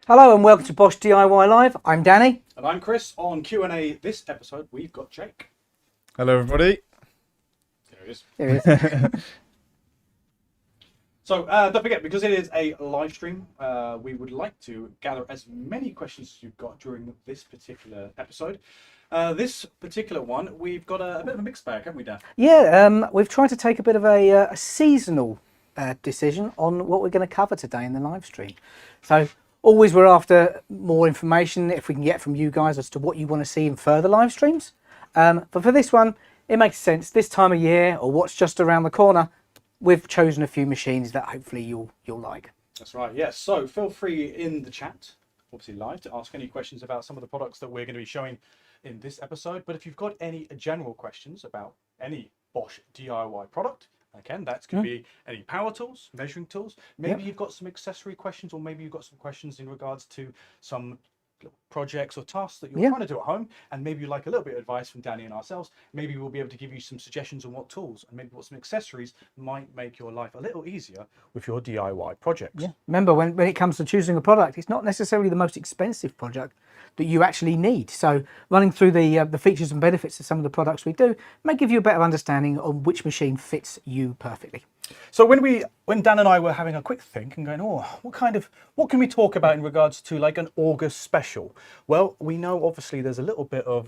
Hello and welcome to Bosch DIY Live. I'm Danny. And I'm Chris. On Q&A this episode, we've got Jake. Hello, everybody. There he is. There he is. So don't forget, because it is a live stream, we would like to gather as many questions as you've got during this particular episode. This particular one, we've got a bit of a mixed bag, haven't we, Dan? Yeah, we've tried to take a bit of a seasonal decision on what we're going to cover today in the live stream. So always we're after more information if we can get from you guys as to what you want to see in further live streams. But for this one, it makes sense. This time of year or what's just around the corner, we've chosen a few machines that hopefully you'll like. That's right, yes. So feel free in the chat, obviously live, to ask any questions about some of the products that we're going to be showing in this episode. But if you've got any general questions about any Bosch DIY product, again, that could be any power tools, measuring tools. Maybe you've got some accessory questions, or maybe you've got some questions in regards to some projects or tasks that you're trying to do at home, and maybe you like a little bit of advice from Danny and ourselves. Maybe we'll be able to give you some suggestions on what tools and maybe what some accessories might make your life a little easier with your DIY projects. Yeah. Remember, when it comes to choosing a product, it's not necessarily the most expensive product that you actually need. So running through the features and benefits of some of the products we do may give you a better understanding on which machine fits you perfectly. So when Dan and I were having a quick think and going, what can we talk about in regards to like an August special? Well, we know obviously there's a little bit of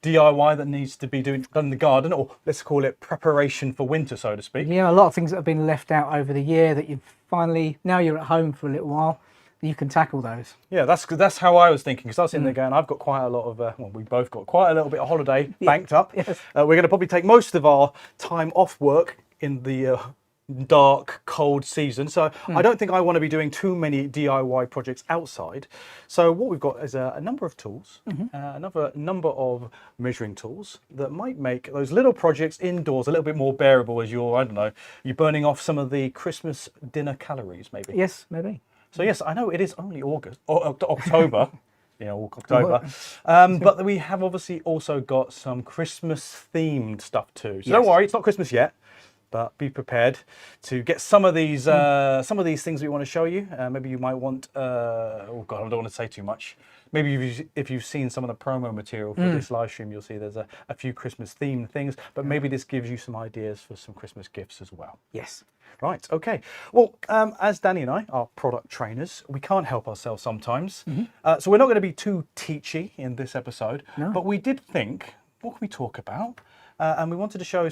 DIY that needs to be done in the garden, or let's call it preparation for winter, so to speak. Yeah, a lot of things that have been left out over the year that you've finally, now you're at home for a little while, you can tackle those. Yeah, that's how I was thinking, because I was sitting there going, I've got quite a lot of, we both got quite a little bit of holiday banked up. Yes. We're going to probably take most of our time off work in the dark, cold season. So I don't think I want to be doing too many DIY projects outside. So what we've got is a number of tools, another number of measuring tools that might make those little projects indoors a little bit more bearable as you're burning off some of the Christmas dinner calories, maybe. Yes, maybe. So yes, I know it is only August or October. October. But we have obviously also got some Christmas themed stuff too. So don't worry, it's not Christmas yet, but be prepared to get some of these things we want to show you. Maybe you might want, oh God, I don't want to say too much. Maybe if you've seen some of the promo material for this live stream, you'll see there's a few Christmas themed things, but maybe this gives you some ideas for some Christmas gifts as well. Yes. Right, okay. Well, as Danny and I are product trainers, we can't help ourselves sometimes. So we're not going to be too teachy in this episode, but we did think, what can we talk about? And we wanted to show we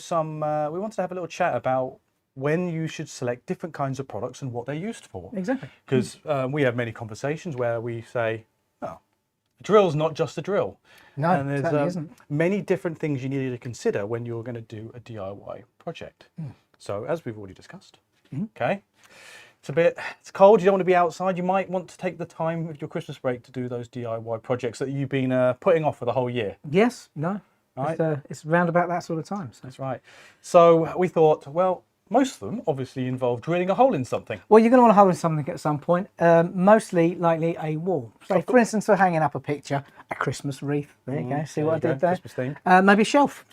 wanted to have a little chat about when you should select different kinds of products and what they're used for. Exactly. Because we have many conversations where we say, oh, a drill's not just a drill. No, and it there's certainly isn't. many different things you need to consider when you're going to do a DIY project. So as we've already discussed, okay, it's cold, you don't want to be outside, you might want to take the time with your Christmas break to do those DIY projects that you've been putting off for the whole year. Yes, no. Right. It's round about that sort of time. So. That's right. So we thought, well, most of them obviously involve drilling a hole in something. Well, you're going to want to hold in something at some point, mostly likely a wall. So for instance, for hanging up a picture, a Christmas wreath. There you go, see what I did there? Christmas theme. Maybe a shelf.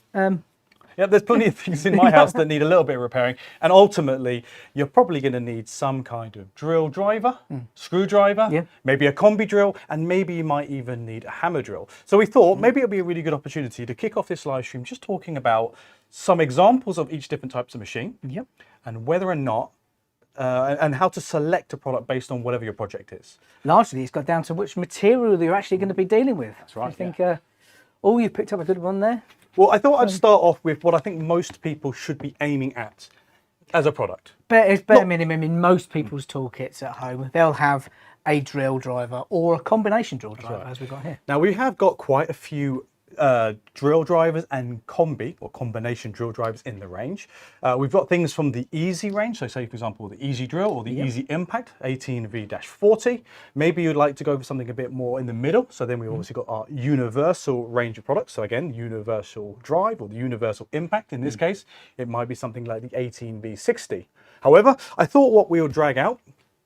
Yeah, there's plenty of things in my house that need a little bit of repairing. And ultimately, you're probably going to need some kind of drill driver, screwdriver, maybe a combi drill, and maybe you might even need a hammer drill. So we thought maybe it'll be a really good opportunity to kick off this live stream just talking about some examples of each different types of machine and whether or not and how to select a product based on whatever your project is. Largely, it's got down to which material you're actually going to be dealing with. That's right. I think, you've picked up a good one there. Well, I thought I'd start off with what I think most people should be aiming at as a product. It's bare minimum in most people's toolkits at home. They'll have a drill driver or a combination drill driver, as we've got here. Now, we have got quite a few drill drivers and combi or combination drill drivers in the range. We've got things from the Easy range, so say for example the Easy Drill or the Easy Impact 18V-40. Maybe you'd like to go for something a bit more in the middle, so then we've obviously got our universal range of products. So again, universal drive or the universal impact. In this case, it might be something like the 18V-60. However, I thought what we'll drag out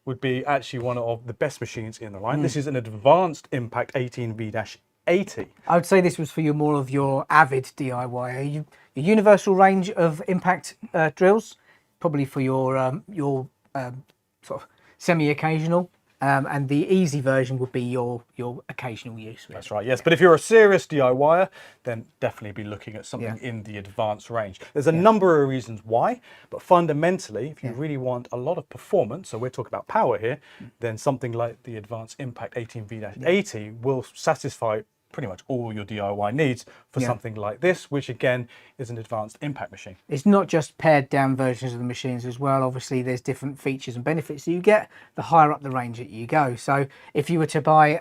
would be actually one of the best machines in the line. This is an advanced impact 18V-80. I would say this was for more of your avid DIY. Your universal range of impact drills, probably for your sort of semi-occasional and the easy version would be your occasional use. Really. That's right, yes. But if you're a serious DIYer, then definitely be looking at something Yeah. in the advanced range. There's a number of reasons why, but fundamentally, if you Yeah. really want a lot of performance, so we're talking about power here, then something like the Advanced Impact 18V-80 will satisfy pretty much all your DIY needs for something like this, which again is an advanced impact machine. It's not just pared down versions of the machines as well. Obviously, there's different features and benefits that you get the higher up the range that you go. So if you were to buy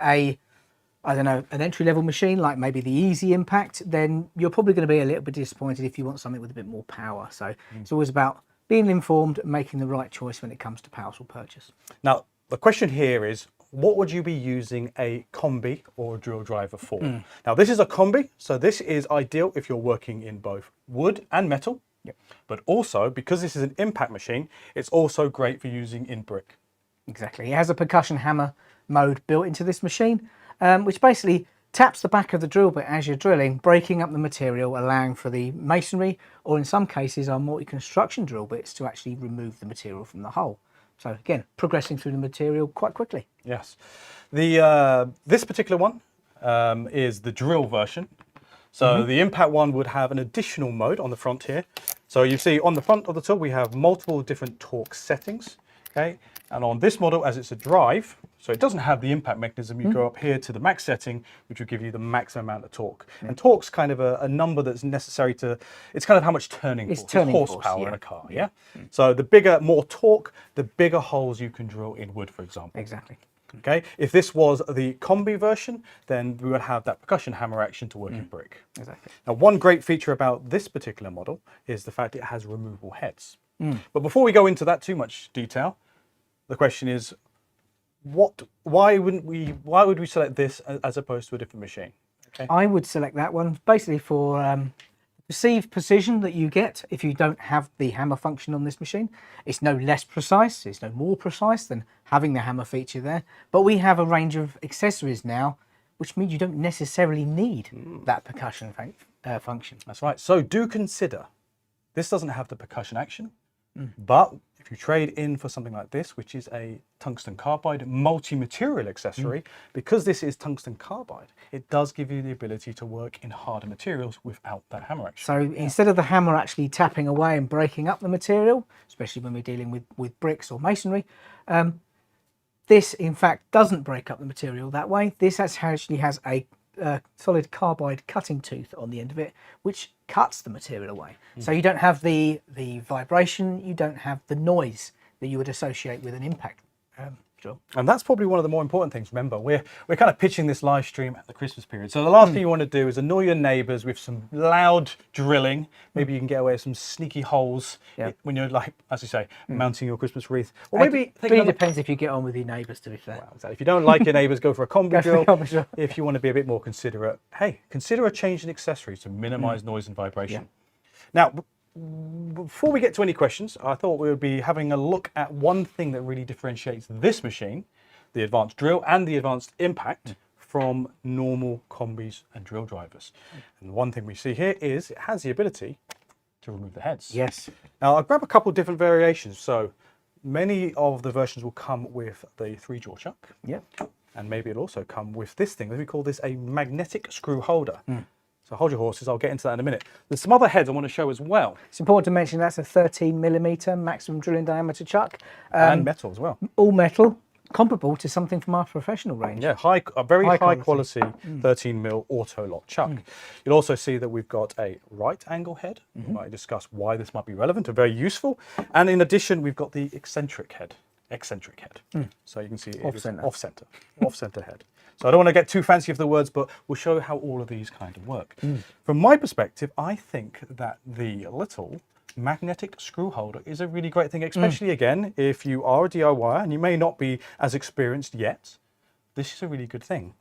I don't know, an entry-level machine like maybe the Easy Impact, then you're probably going to be a little bit disappointed if you want something with a bit more power. So it's always about being informed and making the right choice when it comes to power tool purchase. Now, the question here is, what would you be using a combi or a drill driver for? Now, this is a combi, so this is ideal if you're working in both wood and metal. Yep. But also, because this is an impact machine, it's also great for using in brick. Exactly. It has a percussion hammer mode built into this machine, which basically taps the back of the drill bit as you're drilling, breaking up the material, allowing for the masonry, or in some cases our multi-construction drill bits to actually remove the material from the hole. So again, progressing through the material quite quickly. Yes. The this particular one is the drill version. So the impact one would have an additional mode on the front here. So you see on the front of the tool, we have multiple different torque settings. Okay. And on this model, as it's a drive, so it doesn't have the impact mechanism, you go up here to the max setting, which will give you the maximum amount of torque. And torque's kind of a number that's necessary to, it's kind of how much turning force, horsepower in a car, yeah? So the bigger, more torque, the bigger holes you can drill in wood, for example. Exactly. Okay, if this was the combi version, then we would have that percussion hammer action to work in brick. Exactly. Now, one great feature about this particular model is the fact it has removable heads. But before we go into that too much detail, the question is, why would we select this as opposed to a different machine? Okay. I would select that one basically for perceived precision that you get if you don't have the hammer function on this machine. It's no less precise, it's no more precise than having the hammer feature there. But we have a range of accessories now, which means you don't necessarily need that percussion function. That's right. So do consider, this doesn't have the percussion action, but if you trade in for something like this, which is a tungsten carbide multi-material accessory, because this is tungsten carbide, it does give you the ability to work in harder materials without that hammer action. So instead of the hammer actually tapping away and breaking up the material, especially when we're dealing with bricks or masonry, this in fact doesn't break up the material that way. This actually has a solid carbide cutting tooth on the end of it, which cuts the material away. So you don't have the vibration, you don't have the noise that you would associate with an impact drill. And that's probably one of the more important things. Remember, we're kind of pitching this live stream at the Christmas period. So the last thing you want to do is annoy your neighbours with some loud drilling. Maybe you can get away with some sneaky holes when you're, like, as you say, mounting your Christmas wreath. Or maybe It really depends if you get on with your neighbours, to be fair. Well, exactly. If you don't like your neighbours, go for a combi drill. combi drill. If you want to be a bit more considerate, hey, consider a change in accessories to minimise noise and vibration. Now, before we get to any questions, I thought we would be having a look at one thing that really differentiates this machine, the advanced drill and the advanced impact, from normal combis and drill drivers. And one thing we see here is it has the ability to remove the heads. Yes. Now, I'll grab a couple of different variations. So many of the versions will come with the 3-jaw chuck. Yeah. And maybe it'll also come with this thing. We call this a magnetic screw holder. So hold your horses, I'll get into that in a minute. There's some other heads I want to show as well. It's important to mention that's a 13mm maximum drilling diameter chuck. And metal as well. All metal, comparable to something from our professional range. Yeah, a very high quality 13mm auto lock chuck. You'll also see that we've got a right angle head. We might discuss why this might be relevant and very useful. And in addition, we've got the eccentric head. So you can see it is off-center head. So I don't want to get too fancy with the words, but we'll show how all of these kind of work. From my perspective, I think that the little magnetic screw holder is a really great thing, especially again, if you are a DIYer and you may not be as experienced yet, this is a really good thing.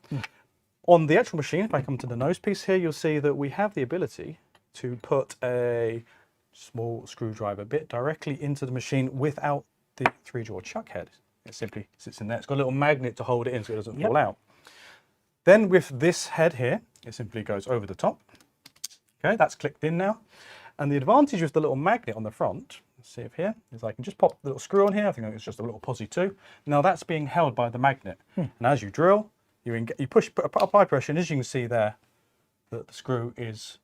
On the actual machine, if I come to the nose piece here, you'll see that we have the ability to put a small screwdriver bit directly into the machine without the 3-jaw chuck head. It simply sits in there. It's got a little magnet to hold it in so it doesn't fall out. Then with this head here, it simply goes over the top. Okay, that's clicked in now. And the advantage with the little magnet on the front, see if here is I can just pop the little screw on here. I think it's just a little posi too. Now that's being held by the magnet. And as you drill, you push, apply pressure, and as you can see there, the screw is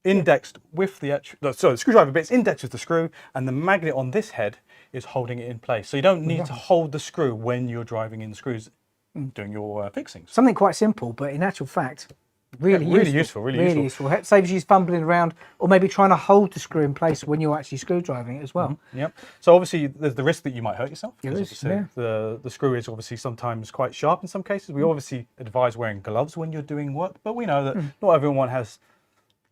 indexed with the actual, sorry, the screwdriver bit's indexed with the screw, and the magnet on this head is holding it in place. So you don't need to hold the screw when you're driving in the screws, doing your fixings. Something quite simple, but in actual fact, really useful. It saves you fumbling around or maybe trying to hold the screw in place when you're actually screw driving it as well. Yep. So obviously there's the risk that you might hurt yourself. Yeah. The screw is obviously sometimes quite sharp in some cases. We obviously advise wearing gloves when you're doing work, but we know that not everyone has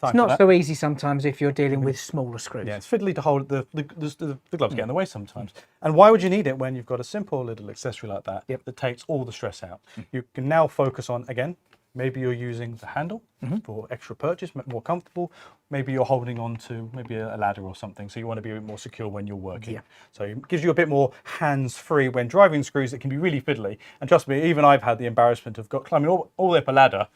time It's not so easy sometimes if you're dealing with smaller screws. Yeah, it's fiddly to hold, the gloves get in the way sometimes. And why would you need it when you've got a simple little accessory like that that takes all the stress out? You can now focus on, again, maybe you're using the handle for extra purchase, more comfortable. Maybe you're holding on to maybe a ladder or something, so you want to be a bit more secure when you're working. So it gives you a bit more hands-free when driving screws. It can be really fiddly. And trust me, even I've had the embarrassment of climbing all the way up a ladder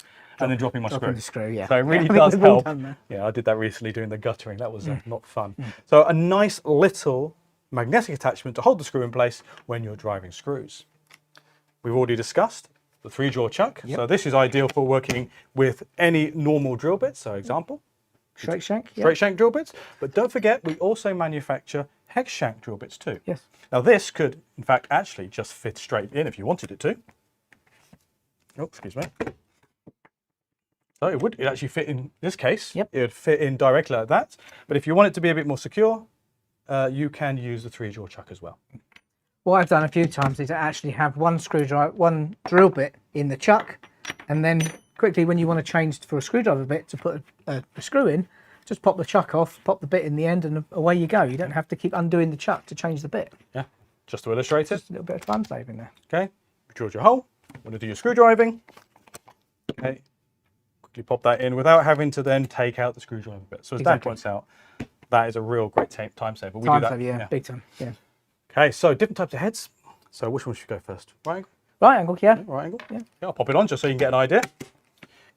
and then dropping my screw. The screw, yeah. So it really does help. Yeah, I did that recently doing the guttering. That was not fun. So a nice little magnetic attachment to hold the screw in place when you're driving screws. We've already discussed the 3-jaw chuck. So this is ideal for working with any normal drill bits. So example, straight shank. Straight shank drill bits. But don't forget, we also manufacture hex shank drill bits too. Yes. Now this could, in fact, actually just fit straight in if you wanted it to. Oh, excuse me. So it actually fit in this case. It would fit in directly like that. But if you want it to be a bit more secure, you can use the 3-jaw chuck as well. What I've done a few times is to actually have one drill bit in the chuck, and then quickly when you want to change for a screwdriver bit to put a screw in, just pop the chuck off, pop the bit in the end, and away you go. You don't have to keep undoing the chuck to change the bit. Yeah, just to illustrate it. Just a little bit of fun saving there. Okay, you drilled your hole, want to do your screw driving. Okay, quickly pop that in without having to then take out the screwdriver bit. So as Dan points out, that is a real great time saver. Time saver, yeah, big time, yeah. Okay, so different types of heads. So which one should we go first? Right angle? Right angle, yeah. Right angle? Yeah, I'll pop it on just so you can get an idea.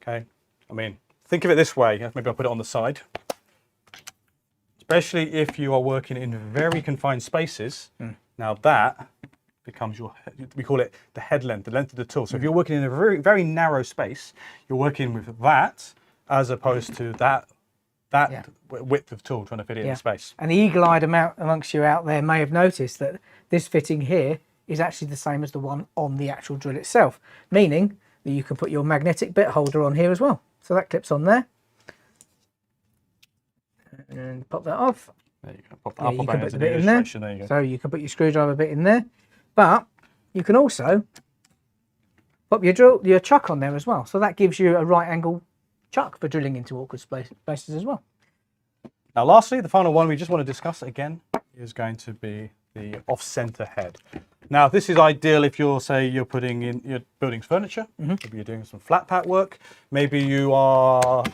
Okay, I mean, think of it this way. Maybe I'll put it on the side. Especially if you are working in very confined spaces. Now that becomes we call it the head length, the length of the tool. So if you're working in a very, very narrow space, you're working with that as opposed to that width of tool trying to fit it in space. And the eagle-eyed amongst you out there may have noticed that this fitting here is actually the same as the one on the actual drill itself, meaning that you can put your magnetic bit holder on here as well. So that clips on there. And pop that off. There you go. Pop the upper bit in there. There you go. So you can put your screwdriver bit in there, but you can also pop your chuck on there as well. So that gives you a right angle chuck for drilling into awkward spaces as well. Now lastly, the final one we just want to discuss again is going to be the off-center head. Now this is ideal if you're building furniture, maybe you're doing some flat pack work, maybe you are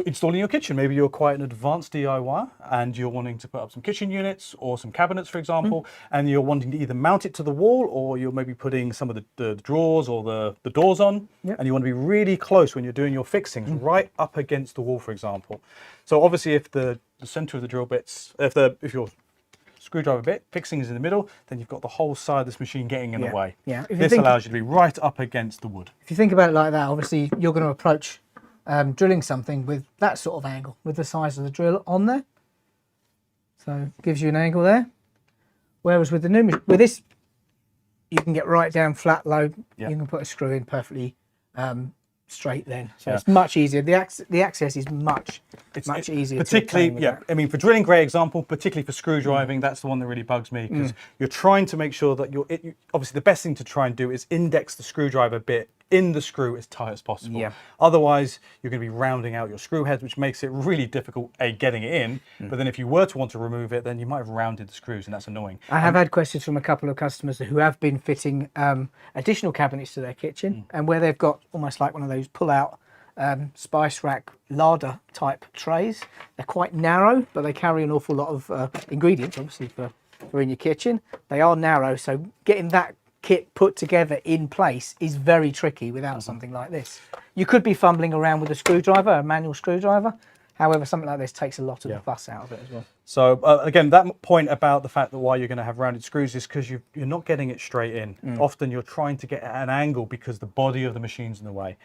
installing your kitchen, maybe you're quite an advanced DIY and you're wanting to put up some kitchen units or some cabinets, for example, and you're wanting to either mount it to the wall or you're maybe putting some of the drawers or the doors on, and you want to be really close when you're doing your fixings, right up against the wall, for example. So obviously if the center of the drill bits, if your screwdriver bit fixing is in the middle, then you've got the whole side of this machine getting in the way. This allows you to be right up against the wood. If you think about it like that, obviously you're going to approach drilling something with that sort of angle, with the size of the drill on there. So it gives you an angle there. Whereas with this, you can get right down flat low. You can put a screw in perfectly straight then. So it's much easier. The access is much easier. Particularly, I mean, for drilling, great example, particularly for screw driving, that's the one that really bugs me because you're trying to make sure that obviously the best thing to try and do is index the screwdriver bit in the screw as tight as possible. Otherwise, you're going to be rounding out your screw heads, which makes it really difficult, getting it in. But then if you were to want to remove it, then you might have rounded the screws, and that's annoying. I have had questions from a couple of customers who have been fitting additional cabinets to their kitchen, and where they've got almost like one of those pull-out spice rack larder type trays. They're quite narrow, but they carry an awful lot of ingredients, obviously, for in your kitchen. They are narrow, so getting that kit put together in place is very tricky without something like this. You could be fumbling around with a screwdriver, a manual screwdriver. However, something like this takes a lot of the fuss out of it as well. So again, that point about the fact that why you're going to have rounded screws is because you're not getting it straight in. Often you're trying to get at an angle because the body of the machine's in the way.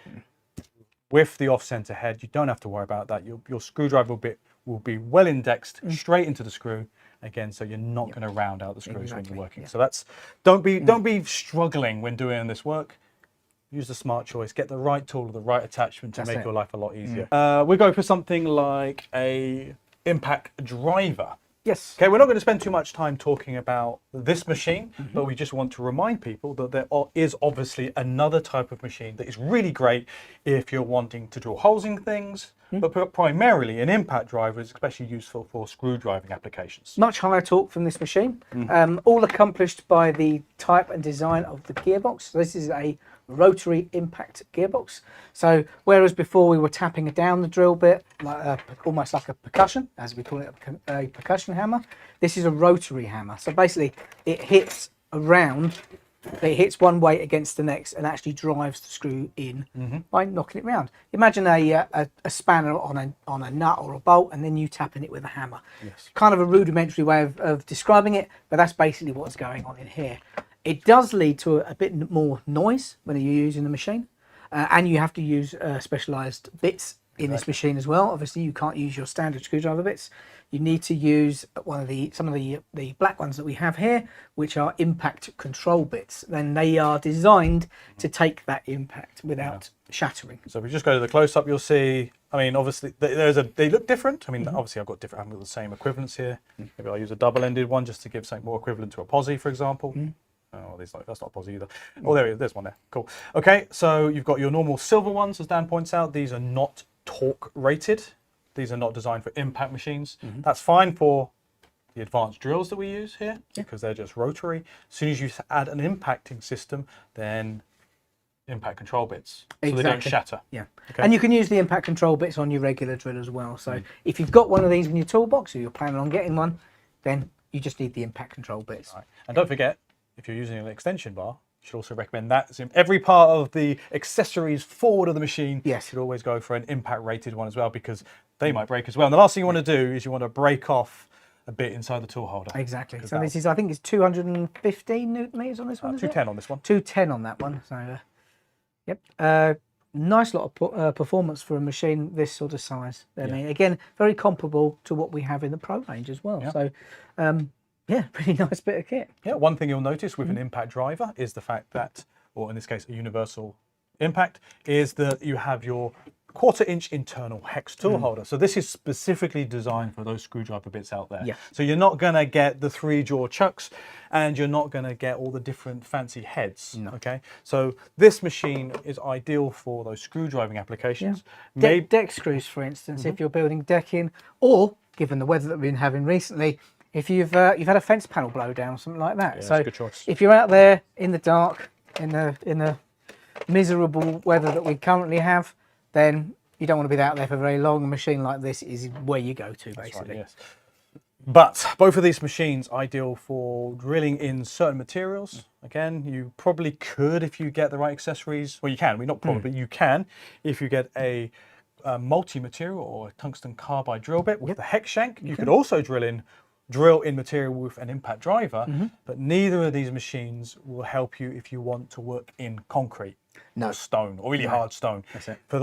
With the off-center head, you don't have to worry about that. Your screwdriver will be well indexed straight into the screw. Again, so you're not going to round out the screws when you're working. So that's don't be struggling when doing this work. Use the smart choice. Get the right tool or the right attachment to make your life a lot easier. We go for something like a impact driver. Yes. Okay, we're not going to spend too much time talking about this machine, but we just want to remind people that there is obviously another type of machine that is really great if you're wanting to drill holes in things, but primarily an impact driver is especially useful for screwdriving applications. Much higher torque from this machine, all accomplished by the type and design of the gearbox. So this is a rotary impact gearbox. So whereas before we were tapping down the drill bit, like almost like a percussion, as we call it, a percussion hammer, this is a rotary hammer. So basically it hits around, it hits one weight against the next and actually drives the screw in by knocking it round. Imagine a spanner on a nut or a bolt, and then you tapping it with a hammer. Yes. Kind of a rudimentary way of describing it, but that's basically what's going on in here. It does lead to a bit more noise when you're using the machine, and you have to use specialised bits in this machine as well. Obviously, you can't use your standard screwdriver bits. You need to use some of the black ones that we have here, which are impact control bits. Then they are designed to take that impact without shattering. So if we just go to the close-up, you'll see, I mean, obviously, they look different. I mean, obviously, I've got the same equivalents here. Maybe I'll use a double-ended one just to give something more equivalent to a posi, for example. Oh, that's not a posi either. Oh, there it is. There's one there. Cool. Okay, so you've got your normal silver ones, as Dan points out. These are not torque rated. These are not designed for impact machines. That's fine for the advanced drills that we use here because they're just rotary. As soon as you add an impacting system, then impact control bits, so they don't shatter. Yeah, okay? And you can use the impact control bits on your regular drill as well. So if you've got one of these in your toolbox or you're planning on getting one, then you just need the impact control bits. Right. And don't forget, if you're using an extension bar, you should also recommend that. So every part of the accessories forward of the machine should always go for an impact rated one as well, because they might break as well. And the last thing you want to do is you want to break off a bit inside the tool holder. Exactly. So this is, I think it's 215 Newton meters on this one. 210 on this one. 210 on that one. So, yep. Nice lot of performance for a machine this sort of size. I mean, again, very comparable to what we have in the Pro range as well. So, yeah, pretty nice bit of kit. Yeah, one thing you'll notice with an impact driver is the fact that, or in this case, a universal impact, is that you have your 1/4 inch internal hex tool holder. So this is specifically designed for those screwdriver bits out there. So you're not going to get the 3-jaw chucks, and you're not going to get all the different fancy heads. Okay, so this machine is ideal for those screwdriving applications. Deck screws, for instance, if you're building decking, or given the weather that we've been having recently, if you've had a fence panel blow down or something like that. So that's a good choice. If you're out there in the dark, in the miserable weather that we currently have, then you don't want to be out there for very long. A machine like this is where you go to, basically. Right, yes. But both of these machines ideal for drilling in certain materials. Again, you probably could if you get the right accessories. Well, you can. Well, not probably, but you can if you get a multi-material or a tungsten carbide drill bit with the hex shank. You could also drill in material with an impact driver, but neither of these machines will help you if you want to work in concrete or stone or really hard stone. That's it. For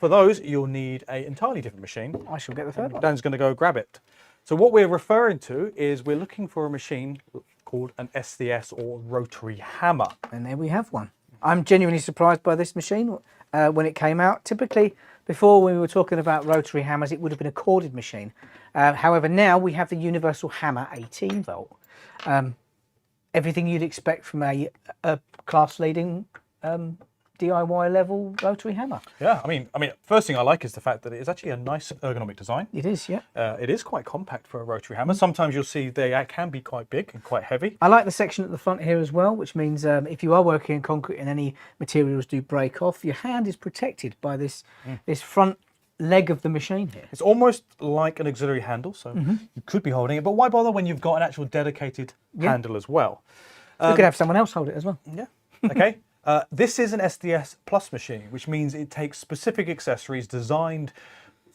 those, you'll need an entirely different machine. I shall get the third one. Dan's going to go grab it. So what we're referring to is we're looking for a machine called an SDS or rotary hammer. And there we have one. I'm genuinely surprised by this machine when it came out. Typically, before when we were talking about rotary hammers, it would have been a corded machine. However, now we have the Universal Hammer 18 volt. Everything you'd expect from a class-leading DIY level rotary hammer. Yeah, I mean, first thing I like is the fact that it is actually a nice ergonomic design. It is, yeah. It is quite compact for a rotary hammer. Sometimes you'll see they can be quite big and quite heavy. I like the section at the front here as well, which means if you are working in concrete and any materials do break off, your hand is protected by this front leg of the machine here. It's almost like an auxiliary handle, so you could be holding it, but why bother when you've got an actual dedicated handle as well? You could have someone else hold it as well. Yeah, okay. This is an SDS Plus machine, which means it takes specific accessories designed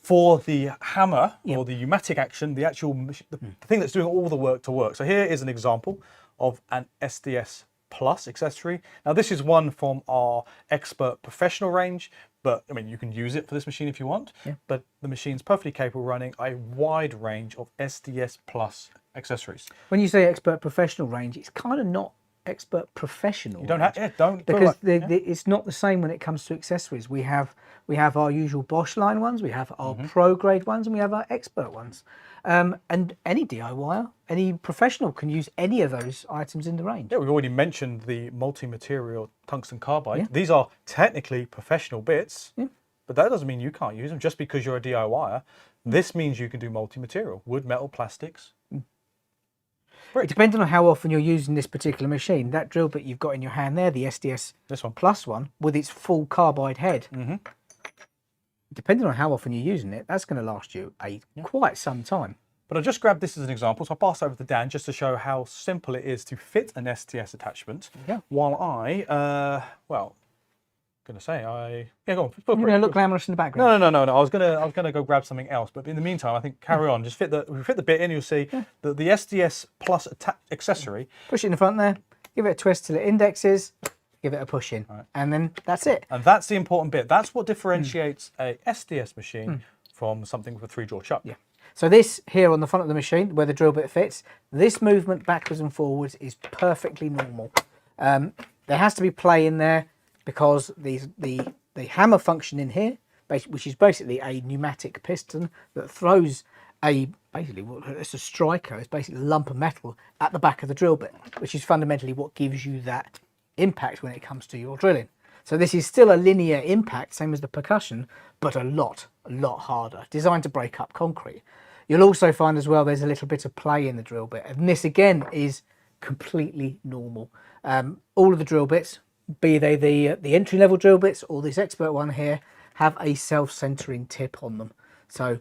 for the hammer or the pneumatic action, the actual the thing that's doing all the work to work. So here is an example of an SDS Plus accessory. Now this is one from our expert professional range, but I mean you can use it for this machine if you want, but the machine's perfectly capable of running a wide range of SDS Plus accessories. When you say expert professional range, it's kind of not expert professional. You don't have because it's not the same when it comes to accessories. We have our usual Bosch line ones, we have our pro grade ones, and we have our expert ones. And any DIYer, any professional can use any of those items in the range. Yeah, we've already mentioned the multi-material tungsten carbide. These are technically professional bits, but that doesn't mean you can't use them just because you're a DIYer. This means you can do multi-material, wood, metal, plastics. It depends on how often you're using this particular machine. That drill bit you've got in your hand there, the SDS Plus one, with its full carbide head, depending on how often you're using it, that's going to last you quite some time. But I just grabbed this as an example, so I'll pass over to Dan just to show how simple it is to fit an SDS attachment. While I, go on. You're going to look glamorous in the background. No. I was gonna go grab something else, but in the meantime, I think carry on. Just fit the bit in. You'll see that the SDS Plus accessory. Push it in the front there. Give it a twist till it indexes. Give it a push in, and then that's it. And that's the important bit. That's what differentiates a SDS machine from something with a 3-jaw chuck. So this here on the front of the machine, where the drill bit fits, this movement backwards and forwards is perfectly normal. There has to be play in there because the hammer function in here, which is basically a pneumatic piston that throws it's a striker, it's basically a lump of metal at the back of the drill bit, which is fundamentally what gives you that impact when it comes to your drilling. So this is still a linear impact, same as the percussion, but a lot harder, designed to break up concrete. You'll also find as well there's a little bit of play in the drill bit, and this again is completely normal. All of the drill bits, be they the entry level drill bits or this expert one here, have a self-centering tip on them. So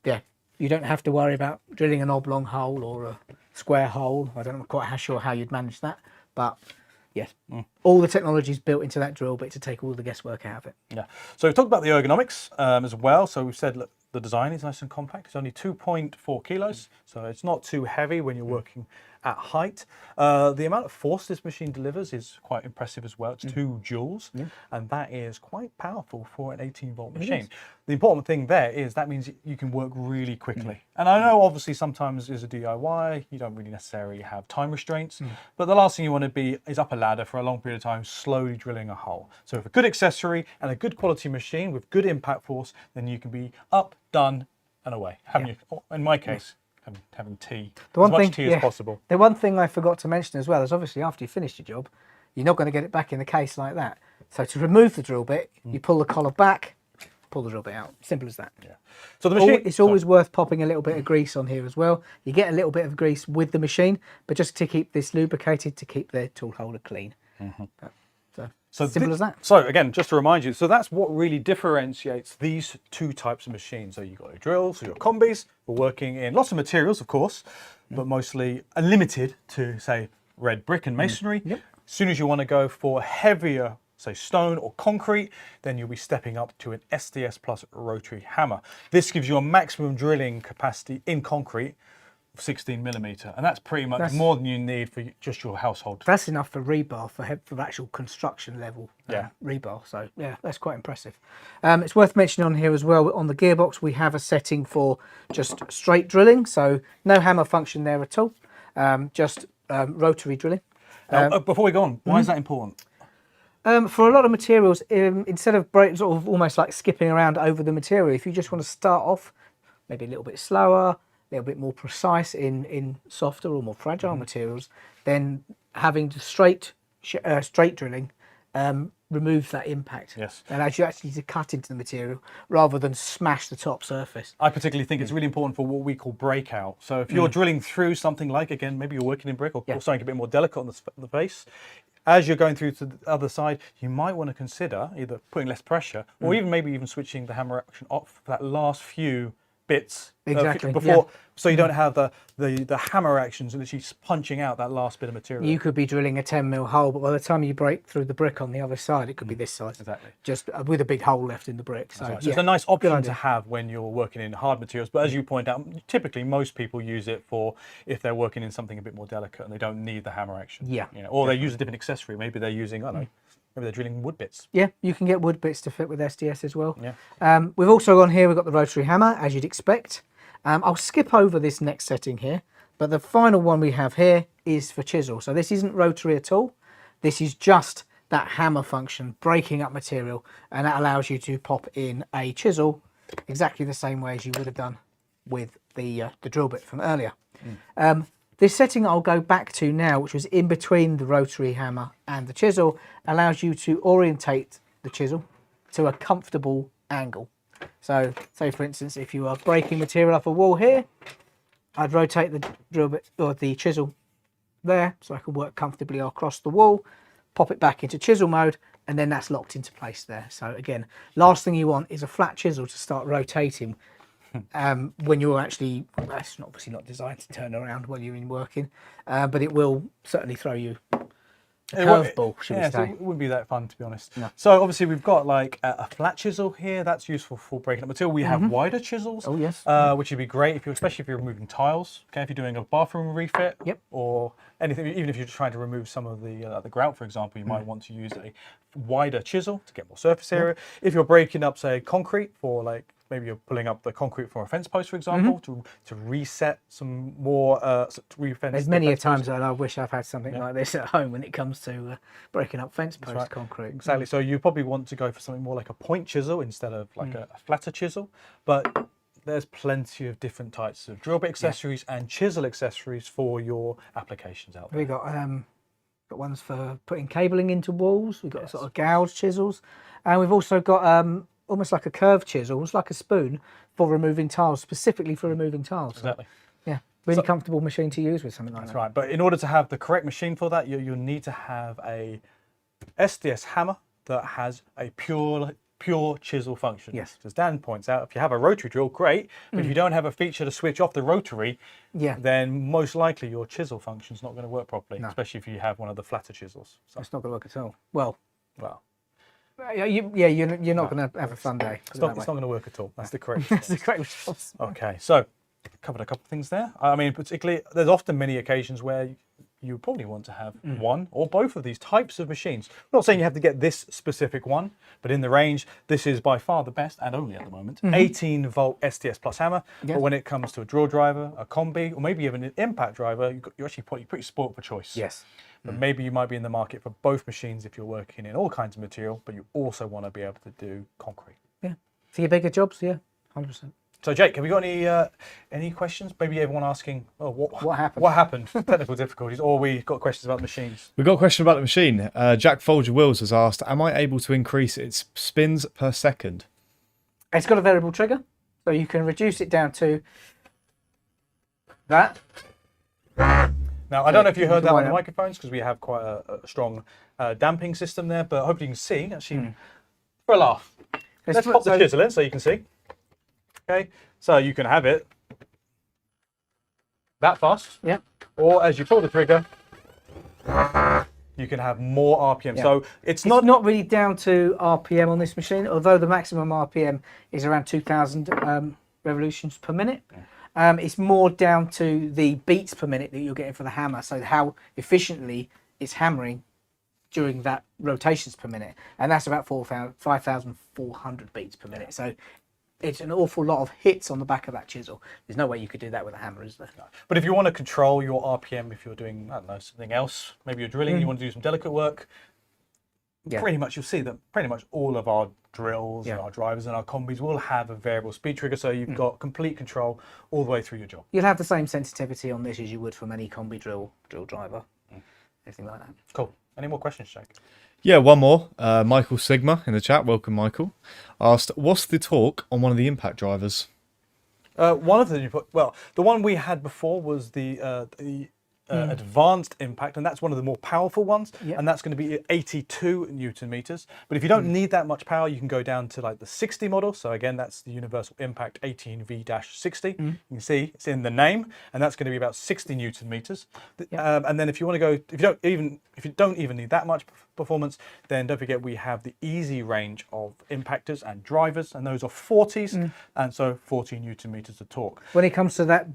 yeah, you don't have to worry about drilling an oblong hole or a square hole. I don't know quite sure how you'd manage that, but yes, all the technology is built into that drill bit to take all the guesswork out of it. Yeah. So we've talked about the ergonomics as well. So we've said, look, the design is nice and compact. It's only 2.4 kilos, so it's not too heavy when you're working at height. The amount of force this machine delivers is quite impressive as well. It's 2 joules, and that is quite powerful for an 18-volt machine. The important thing there is that means you can work really quickly. And I know obviously sometimes as a DIY, you don't really necessarily have time restraints, but the last thing you want to be is up a ladder for a long period of time, slowly drilling a hole. So with a good accessory and a good quality machine with good impact force, then you can be up, done, and away. In my case, having tea, as much tea as possible. The one thing I forgot to mention as well is obviously after you finish your job, you're not going to get it back in the case like that. So to remove the drill bit, you pull the collar back, pull the drill bit out. Simple as that. So the machine, it's always worth popping a little bit of grease on here as well. You get a little bit of grease with the machine, but just to keep this lubricated, to keep the tool holder clean. So simple as that. So again, just to remind you, so that's what really differentiates these 2 types of machines. So you've got your drills, so your combis, we're working in lots of materials, of course, but mostly limited to, say, red brick and masonry. As soon as you want to go for heavier, say, stone or concrete, then you'll be stepping up to an SDS Plus rotary hammer. This gives you a maximum drilling capacity in concrete 16mm, and that's pretty much more than you need for just your household. That's enough for rebar, for actual construction level rebar. So yeah, that's quite impressive. It's worth mentioning on here as well, on the gearbox we have a setting for just straight drilling, so no hammer function there at all, just rotary drilling. Now, before we go on, why is that important? For a lot of materials, instead of sort of almost like skipping around over the material, if you just want to start off maybe a little bit slower, a little bit more precise in softer or more fragile materials, then having the straight drilling removes that impact. Yes. And allows you actually to cut into the material rather than smash the top surface. I particularly think it's really important for what we call breakout. So if you're drilling through something like, again, maybe you're working in brick or something a bit more delicate on the face, as you're going through to the other side, you might want to consider either putting less pressure or even maybe even switching the hammer action off for that last few bits Exactly, before, so you don't have the hammer actions and literally punching out that last bit of material. You could be drilling a 10mm hole, but by the time you break through the brick on the other side, it could be this size. Exactly. Just with a big hole left in the brick. So, So it's a nice option to have when you're working in hard materials. But as you point out, typically most people use it for if they're working in something a bit more delicate and they don't need the hammer action. Yeah. You know, or they use a different accessory. Maybe they're using, I don't know, maybe they're drilling wood bits. Yeah, you can get wood bits to fit with SDS as well. Yeah. We've also gone here, we've got the rotary hammer, as you'd expect. I'll skip over this next setting here, but the final one we have here is for chisel. So this isn't rotary at all. This is just that hammer function, breaking up material, and that allows you to pop in a chisel exactly the same way as you would have done with the drill bit from earlier. This setting I'll go back to now, which was in between the rotary hammer and the chisel, allows you to orientate the chisel to a comfortable angle. So, say for instance, if you are breaking material off a wall here, I'd rotate the drill bit or the chisel there so I can work comfortably across the wall, pop it back into chisel mode, and then that's locked into place there. So again, last thing you want is a flat chisel to start rotating when you're actually, that's obviously not designed to turn around while you're in working, but it will certainly throw you a curveball, should we so say. it wouldn't be that fun, to be honest. No. So obviously we've got like a flat chisel here. That's useful for breaking up material. We have wider chisels, Oh, yes. which would be great if you, especially if you're removing tiles. Okay, if you're doing a bathroom refit, Yep. or anything, even if you're trying to remove some of the grout, for example, you might want to use a wider chisel to get more surface area. If you're breaking up, say, concrete for like, maybe you're pulling up the concrete for a fence post, for example, to reset some more re-fence. There's many a times that I wish I've had something like this at home when it comes to breaking up fence post concrete. Exactly. So you probably want to go for something more like a point chisel instead of like a flatter chisel. But there's plenty of different types of drill bit accessories and chisel accessories for your applications out there. We got ones for putting cabling into walls. We've got sort of gouge chisels, and we've also got almost like a curved chisel, almost like a spoon for removing tiles, specifically for removing tiles. Exactly. Yeah, really comfortable machine to use with something like that. That's right. But in order to have the correct machine for that, you'll need to have a SDS hammer that has a pure chisel function. Yes. As Dan points out, if you have a rotary drill, great. But if you don't have a feature to switch off the rotary, then most likely your chisel function is not going to work properly, especially if you have one of the flatter chisels. So, It's not going to work at all. Well, you're not going to have a fun day. It's not going to work at all. That's the correct That's the correct response. Okay, so covered a couple of things there. I mean, particularly, there's often many occasions where you probably want to have one or both of these types of machines. I'm not saying you have to get this specific one, but in the range, this is by far the best and only at the moment. 18-volt SDS plus hammer. But when it comes to a drill driver, a combi, or maybe even an impact driver, you're actually probably pretty spoiled for choice. Yes. But maybe you might be in the market for both machines if you're working in all kinds of material, but you also want to be able to do concrete. Yeah. For your bigger jobs, 100%. So Jake, have you got any questions? Maybe everyone asking, oh, What happened? What happened? Technical difficulties, or we got questions about the machines. We've got a question about the machine. Jack Folger Wills has asked, am I able to increase its spins per second? It's got a variable trigger, so you can reduce it down to that. Now, I don't know if you heard that on the microphones because we have quite a strong damping system there, but hopefully you can see, actually, for a laugh. Let's pop the chisel in so you can see. Okay, so you can have it that fast, or as you pull the trigger, you can have more RPM. So it's not really down to RPM on this machine, although the maximum RPM is around 2,000 revolutions per minute. It's more down to the beats per minute that you're getting for the hammer, so how efficiently it's hammering during that rotations per minute, and that's about 5,400 beats per minute. So it's an awful lot of hits on the back of that chisel. There's no way you could do that with a hammer, is there? But if you want to control your RPM, if you're doing, I don't know, something else, maybe you're drilling, you want to do some delicate work, pretty much you'll see that pretty much all of our drills and our drivers and our combis will have a variable speed trigger, so you've got complete control all the way through your job. You'll have the same sensitivity on this as you would from any combi drill driver, anything like that. Cool. Any more questions, Jake? Yeah, one more. Michael Sigma in the chat, welcome Michael, asked, what's the torque on one of the impact drivers? One of them you put, well, the one we had before was the advanced impact, and that's one of the more powerful ones, Yep. and that's going to be 82 Newton meters. But if you don't need that much power, you can go down to like the 60 model. So again, that's the Universal Impact 18V-60. You can see it's in the name, and that's going to be about 60 Newton meters. And then if you want to go, if you don't even need that much performance, then don't forget we have the easy range of impactors and drivers, and those are 40s, and so 40 Newton meters of torque. When it comes to that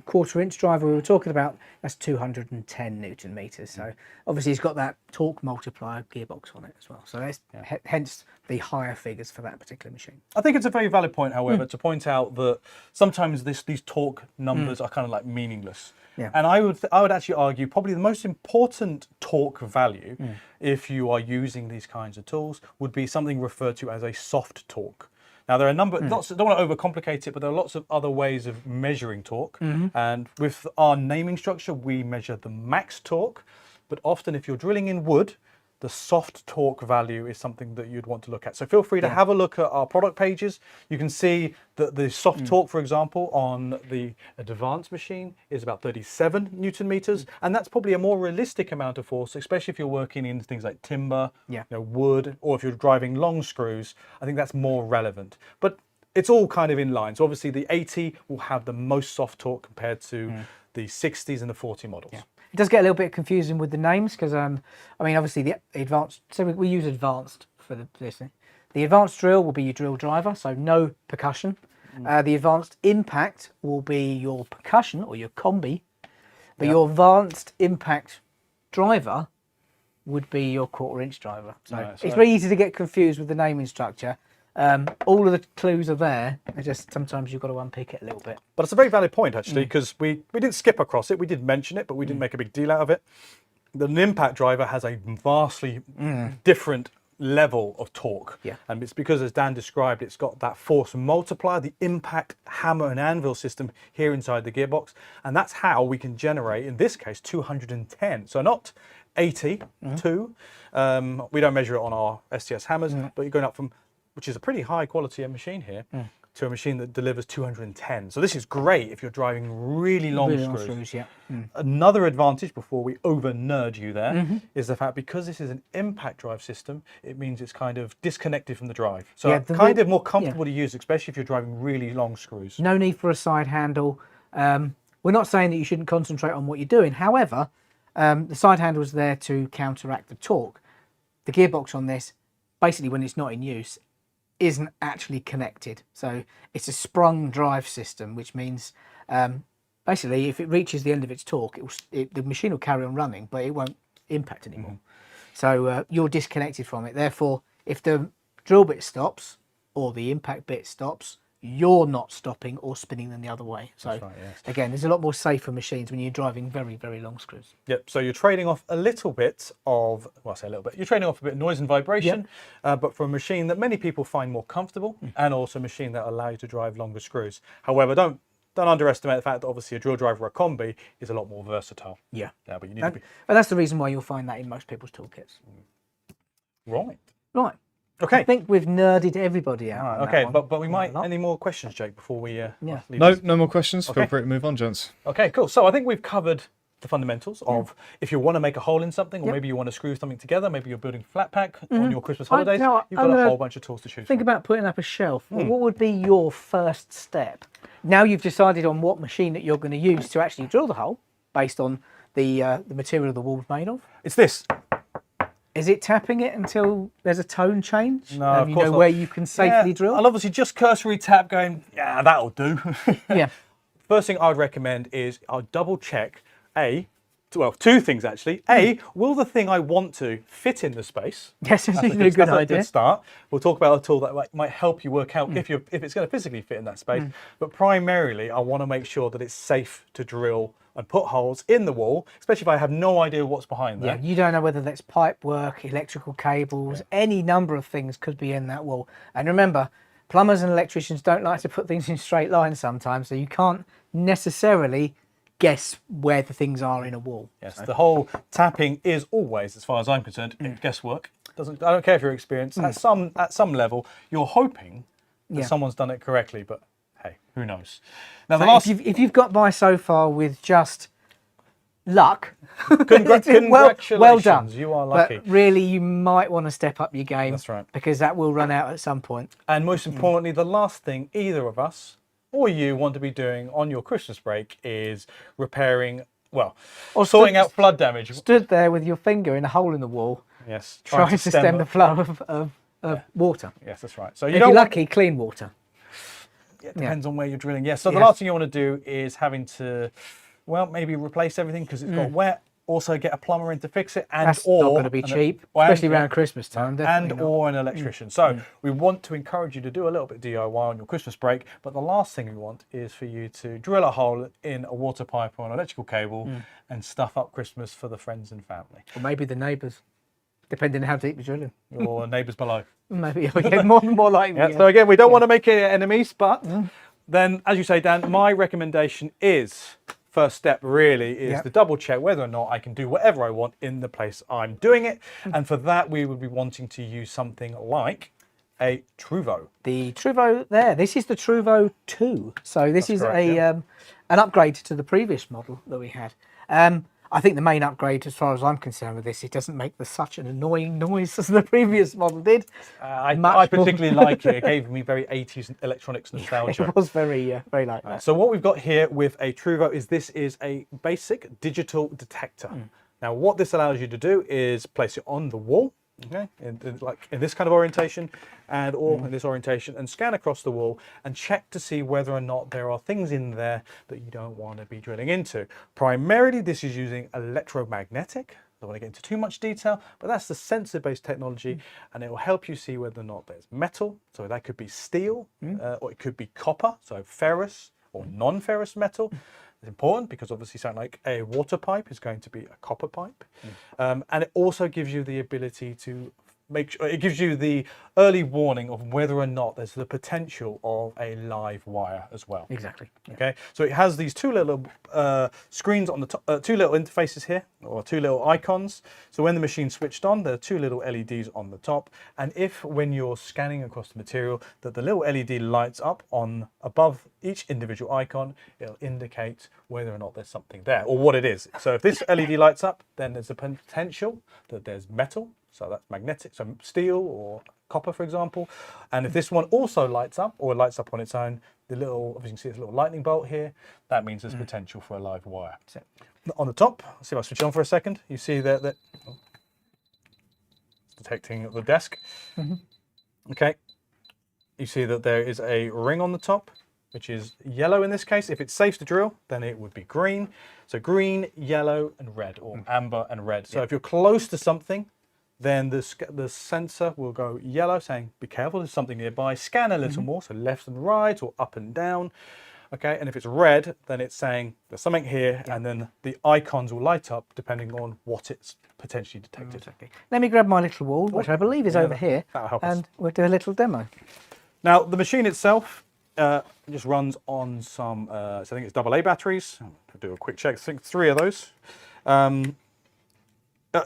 quarter-inch driver we were talking about, that's 210 Newton meters. So obviously it's got that torque multiplier gearbox on it as well. So that's hence the higher figures for that particular machine. I think it's a very valid point, however, to point out that sometimes these torque numbers are kind of like meaningless. Yeah. And I would actually argue probably the most important torque value, if you are using these kinds of tools, would be something referred to as a soft torque. Now there are a number, lots, I don't want to overcomplicate it, but there are lots of other ways of measuring torque. And with our naming structure, we measure the max torque. But often if you're drilling in wood, the soft torque value is something that you'd want to look at. So feel free to have a look at our product pages. You can see that the soft torque, for example, on the advanced machine is about 37 Newton meters. And that's probably a more realistic amount of force, especially if you're working in things like timber, wood, or if you're driving long screws. I think that's more relevant. But it's all kind of in line. So obviously the 80 will have the most soft torque compared to the 60s and the 40 models. Yeah. It does get a little bit confusing with the names because, I mean, obviously the advanced, so we use advanced for this thing. The advanced drill will be your drill driver, so no percussion. The advanced impact will be your percussion or your combi, but your advanced impact driver would be your quarter-inch driver. So it's very easy to get confused with the naming structure. All of the clues are there. It's just sometimes you've got to unpick it a little bit. But it's a very valid point, actually, because we didn't skip across it. We did mention it, but we didn't make a big deal out of it. An impact driver has a vastly different level of torque. Yeah. And it's because, as Dan described, it's got that force multiplier, the impact hammer and anvil system here inside the gearbox. And that's how we can generate, in this case, 210. So not 82. We don't measure it on our STS hammers, but you're going up from, which is a pretty high quality machine here, to a machine that delivers 210. So this is great if you're driving really long screws. Another advantage, before we over nerd you there, is the fact because this is an impact drive system, it means it's kind of disconnected from the drive. So kind of more comfortable to use, especially if you're driving really long screws. No need for a side handle. We're not saying that you shouldn't concentrate on what you're doing. However, the side handle is there to counteract the torque. The gearbox on this, basically when it's not in use, isn't actually connected. So it's a sprung drive system, which means basically if it reaches the end of its torque, the machine will carry on running, but it won't impact anymore. So you're disconnected from it. Therefore, if the drill bit stops or the impact bit stops, you're not stopping or spinning them the other way. So again, there's a lot more safer machines when you're driving very, very long screws. Yep, so you're trading off a little bit of, well, I say a little bit, you're trading off a bit of noise and vibration, but for a machine that many people find more comfortable, and also a machine that allows you to drive longer screws. However, don't underestimate the fact that obviously a drill driver or a combi is a lot more versatile. Yeah. But you need to be... And that's the reason why you'll find that in most people's toolkits. Right. Okay. I think we've nerded everybody out. Okay, but we might, any more questions, Jake, before we leave No more questions. Feel free to move on, gents. Okay, cool. So I think we've covered the fundamentals of if you want to make a hole in something, or maybe you want to screw something together, maybe you're building a flat pack on your Christmas holidays, you've got a whole bunch of tools to choose Think about putting up a shelf. What would be your first step? Now you've decided on what machine that you're going to use to actually drill the hole based on the material the wall's made of. It's this. Is it tapping it until there's a tone change? No, of you course know not. Where you can safely drill? I'll obviously just cursory tap going, yeah, that'll do. Yeah. First thing I would recommend is I'll double check, two things actually. Will the thing I want to fit in the space? Yes, That's a good that's idea. A good start. We'll talk about a tool that might help you work out if it's going to physically fit in that space. But primarily, I want to make sure that it's safe to drill and put holes in the wall, especially if I have no idea what's behind there. Yeah, you don't know whether that's pipe work, electrical cables, any number of things could be in that wall. And remember, plumbers and electricians don't like to put things in straight lines sometimes, so you can't necessarily guess where the things are in a wall. Yes, the whole tapping is always, as far as I'm concerned, guesswork. I don't care if you're experienced. At some level, you're hoping that someone's done it correctly, but hey, who knows? Now, So if you've got by so far with just luck. Congratulations, well done. you are lucky. But really, you might want to step up your game. That's right. Because that will run out at some point. And most importantly, the last thing either of us or you want to be doing on your Christmas break is repairing, well, or sorting out flood damage. Stood there with your finger in a hole in the wall. Yes. Trying to stem the flow of water. Yes, that's right. So if you're lucky, clean water. It depends on where you're drilling. Yeah, so the last thing you want to do is having to, well, maybe replace everything because it's got wet. Also get a plumber in to fix it, and That's not going to be cheap, especially around Christmas time. Or an electrician. So we want to encourage you to do a little bit of DIY on your Christmas break, but the last thing we want is for you to drill a hole in a water pipe or an electrical cable and stuff up Christmas for the friends and family. Or maybe the neighbours, depending on how deep you're drilling. Or neighbours below. Maybe more likely. Yeah, so again, we don't want to make any enemies, but then, as you say, Dan, my recommendation is, first step really is to double check whether or not I can do whatever I want in the place I'm doing it. And for that, we would be wanting to use something like a Truvo. The Truvo there, this is the Truvo 2. So this is an upgrade to the previous model that we had. I think the main upgrade, as far as I'm concerned with this, it doesn't make such an annoying noise as the previous model did. I particularly like it. It gave me very 80s electronics nostalgia. It was very like that. So what we've got here with a Truvo is this is a basic digital detector. Now what this allows you to do is place it on the wall, okay, like in this kind of orientation or in this orientation, and scan across the wall and check to see whether or not there are things in there that you don't want to be drilling into. Primarily this is using electromagnetic. I don't want to get into too much detail, but that's the sensor-based technology, and it will help you see whether or not there's metal. So that could be steel, or it could be copper, so ferrous or non-ferrous metal. It's important because obviously something like a water pipe is going to be a copper pipe. And it also gives you the ability to make sure, it gives you the early warning of whether or not there's the potential of a live wire as well. Exactly. Yeah. Okay, so it has these two little screens on the top, two little interfaces here, or two little icons. So when the machine's switched on, there are two little LEDs on the top. And if when you're scanning across the material that the little LED lights up on above each individual icon, it'll indicate whether or not there's something there or what it is. So if this LED lights up, then there's a potential that there's metal. So that's magnetic, so steel or copper, for example. And if this one also lights up or lights up on its own, the little, obviously you can see this little lightning bolt here, that means there's potential for a live wire. So on the top, let's see if I switch on for a second. You see that it's detecting the desk. Okay. You see that there is a ring on the top, which is yellow in this case. If it's safe to drill, then it would be green. So green, yellow, and red, or amber and red. So if you're close to something, then the sensor will go yellow, saying, be careful, there's something nearby. Scan a little more, so left and right or up and down. Okay, and if it's red, then it's saying there's something here, and then the icons will light up depending on what it's potentially detected. Exactly. Let me grab my little wall, which I believe is over here, and we'll do a little demo. Now, the machine itself just runs on some, so I think it's AA batteries. I'll do a quick check, I think 3 of those.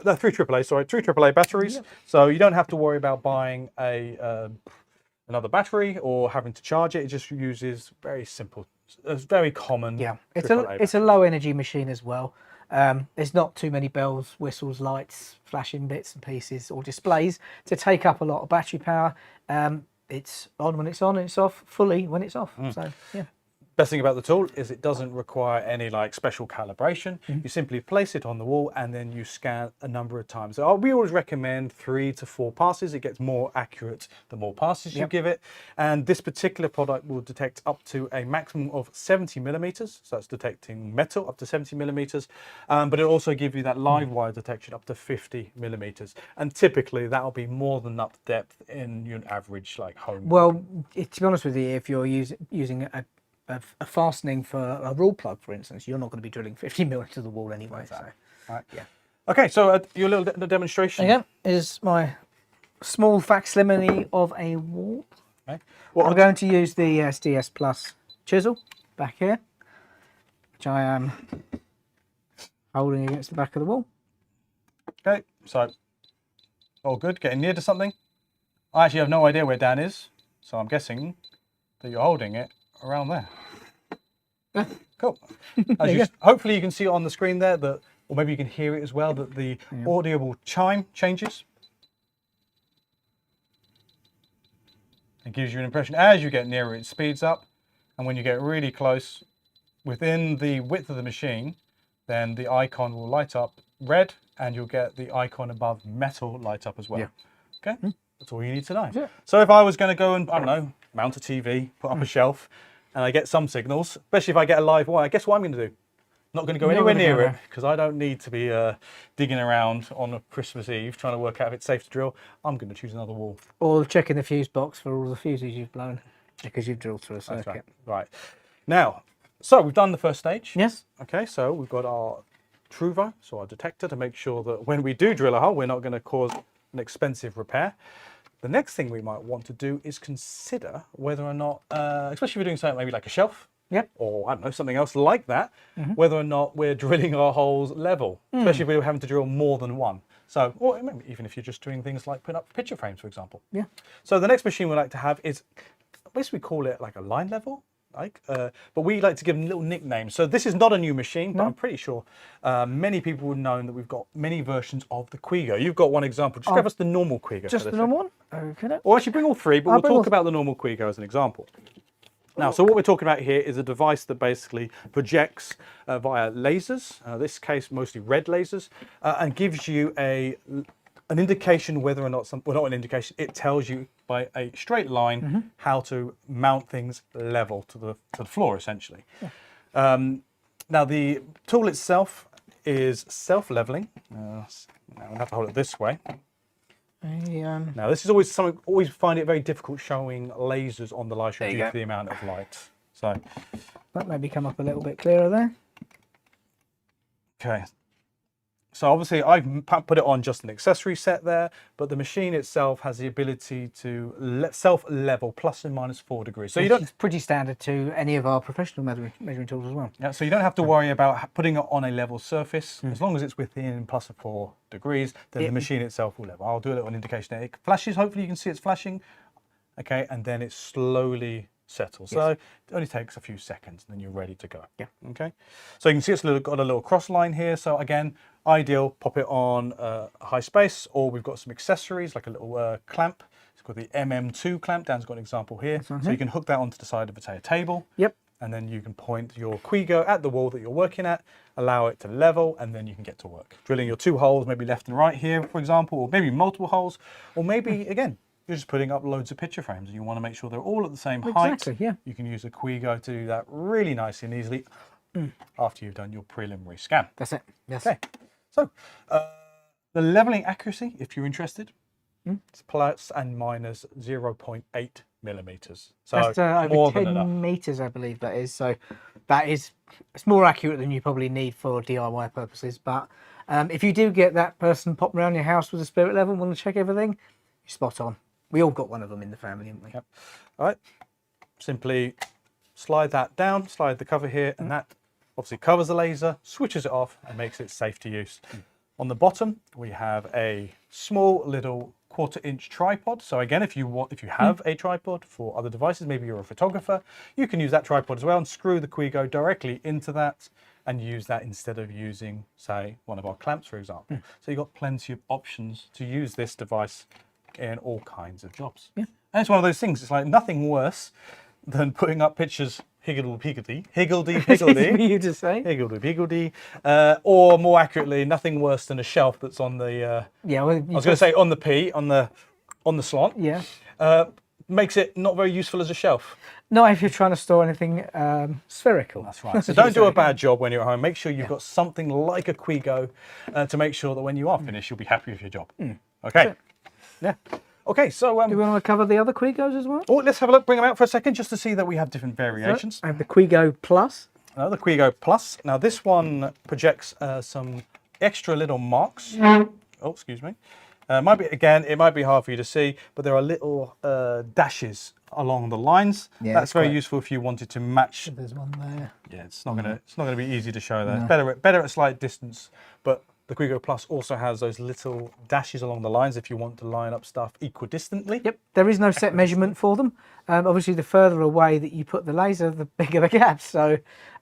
No, 3 AAA, sorry, 3 AAA batteries. Yep. So you don't have to worry about buying another battery or having to charge it. It just uses very simple, very common. Yeah, it's a low energy machine as well. There's not too many bells, whistles, lights, flashing bits and pieces or displays to take up a lot of battery power. It's on when it's on, and it's off fully when it's off. So yeah. Best thing about the tool is it doesn't require any like special calibration. You simply place it on the wall and then you scan a number of times. So we always recommend 3 to 4 passes. It gets more accurate the more passes you give it. And this particular product will detect up to a maximum of 70 millimeters. So that's detecting metal up to 70 millimeters. But it'll also give you that live wire detection up to 50 millimeters. And typically that'll be more than enough depth in your average like home. Well, to be honest with you, if you're using a fastening for a rule plug, for instance, you're not going to be drilling 50 mil into the wall anyway. So, right. Yeah. Okay, so your little demonstration. Again, is my small facsimile of a wall. Okay. I'm going to use the SDS Plus chisel back here, which I am holding against the back of the wall. Okay, so all good. Getting near to something. I actually have no idea where Dan is, so I'm guessing that you're holding it around there. Cool. Hopefully you can see on the screen there that or maybe you can hear it as well, that the audible chime changes. It gives you an impression as you get nearer, it speeds up. And when you get really close, within the width of the machine, then the icon will light up red, and you'll get the icon above metal light up as well. Okay, that's all you need to know. So if I was going to go and, I don't know, mount a TV, put up a shelf, and I get some signals, especially if I get a live wire, guess what I'm going to do? Not going to go anywhere near it, because I don't need to be digging around on a Christmas Eve trying to work out if it's safe to drill. I'm going to choose another wall. Or checking the fuse box for all the fuses you've blown, because you've drilled through a circuit. That's right. Now, so we've done the first stage. Yes. Okay, so we've got our Truvo, so our detector, to make sure that when we do drill a hole, we're not going to cause an expensive repair. The next thing we might want to do is consider whether or not, especially if you're doing something maybe like a shelf, or I don't know, something else like that, whether or not we're drilling our holes level, especially if we're having to drill more than one. So, or maybe even if you're just doing things like putting up picture frames, for example. Yeah. So the next machine we like to have is, basically we call it like a line level, but we like to give them little nicknames. So this is not a new machine, but I'm pretty sure many people would know that we've got many versions of the Quigo. You've got one example. Just grab us the normal Quigo. Just the normal one? Okay. Or actually bring all three, but we'll talk about the normal Quigo as an example. Now, so what we're talking about here is a device that basically projects via lasers, in this case mostly red lasers, and gives you an indication whether or not well, not an indication, it tells you by a straight line how to mount things level to the floor, essentially. Now, the tool itself is self-leveling. Now I'll have to hold it this way. Now, this is always something, always find it very difficult showing lasers on the live stream due to the amount of light. So that maybe come up a little bit clearer there. Okay. So obviously I've put it on just an accessory set there, but the machine itself has the ability to self-level plus and minus 4 degrees. So you don't. It's pretty standard to any of our professional measuring tools as well. Yeah. So you don't have to worry about putting it on a level surface. As long as it's within plus or 4 degrees, then the machine itself will level. I'll do a little indication there. It flashes. Hopefully you can see it's flashing. Okay, and then it slowly settles. So it only takes a few seconds, and then you're ready to go. Yeah. Okay. So you can see it's got a little cross line here. So again, ideal, pop it on high space, or we've got some accessories like a little clamp. It's called the MM2 clamp. Dan's got an example here. So you can hook that onto the side of a table. Yep. And then you can point your Quigo at the wall that you're working at, allow it to level, and then you can get to work. Drilling your 2 holes, maybe left and right here, for example, or maybe multiple holes, or maybe, again, you're just putting up loads of picture frames and you want to make sure they're all at the same height. Exactly, yeah. You can use a Quigo to do that really nicely and easily after you've done your preliminary scan. That's it, yes. Okay, so the leveling accuracy, if you're interested, it's plus and minus 0.8 millimeters. So that's over 10 meters, I believe that is. So that is, it's more accurate than you probably need for DIY purposes. But if you do get that person popping around your house with a spirit level and want to check everything, you're spot on. We all got one of them in the family, haven't we? Yep. All right. Simply slide that down, slide the cover here, and that obviously covers the laser, switches it off, and makes it safe to use. On the bottom, we have a small little 1/4-inch tripod. So again, if you have a tripod for other devices, maybe you're a photographer, you can use that tripod as well and screw the Quigo directly into that and use that instead of using, say, one of our clamps, for example. So you've got plenty of options to use this device in all kinds of jobs. Yeah. And it's one of those things, it's like nothing worse than putting up pictures higgledy-piggledy, for you to say. Higgledy-piggledy, or more accurately, nothing worse than a shelf that's on the, well, I was going to say on the P, on the slot. Yeah. Makes it not very useful as a shelf. Not if you're trying to store anything spherical. That's right. So don't do a bad job when you're at home. Make sure you've got something like a Quigo to make sure that when you are finished, you'll be happy with your job. Okay. Yeah. Okay, so do we want to cover the other Quigos as well? Oh, let's have a look. Bring them out for a second, just to see that we have different variations. So I have the Quigo Plus. The Quigo Plus. Now this one projects some extra little marks. Oh, excuse me. It might be hard for you to see, but there are little dashes along the lines. Yeah, that's very useful if you wanted to match. There's one there. Yeah, it's not gonna be easy to show that. No. It's better at slight distance, but the Quigo Plus also has those little dashes along the lines if you want to line up stuff equidistantly. Yep, there is no set measurement for them. Obviously, the further away that you put the laser, the bigger the gap. So,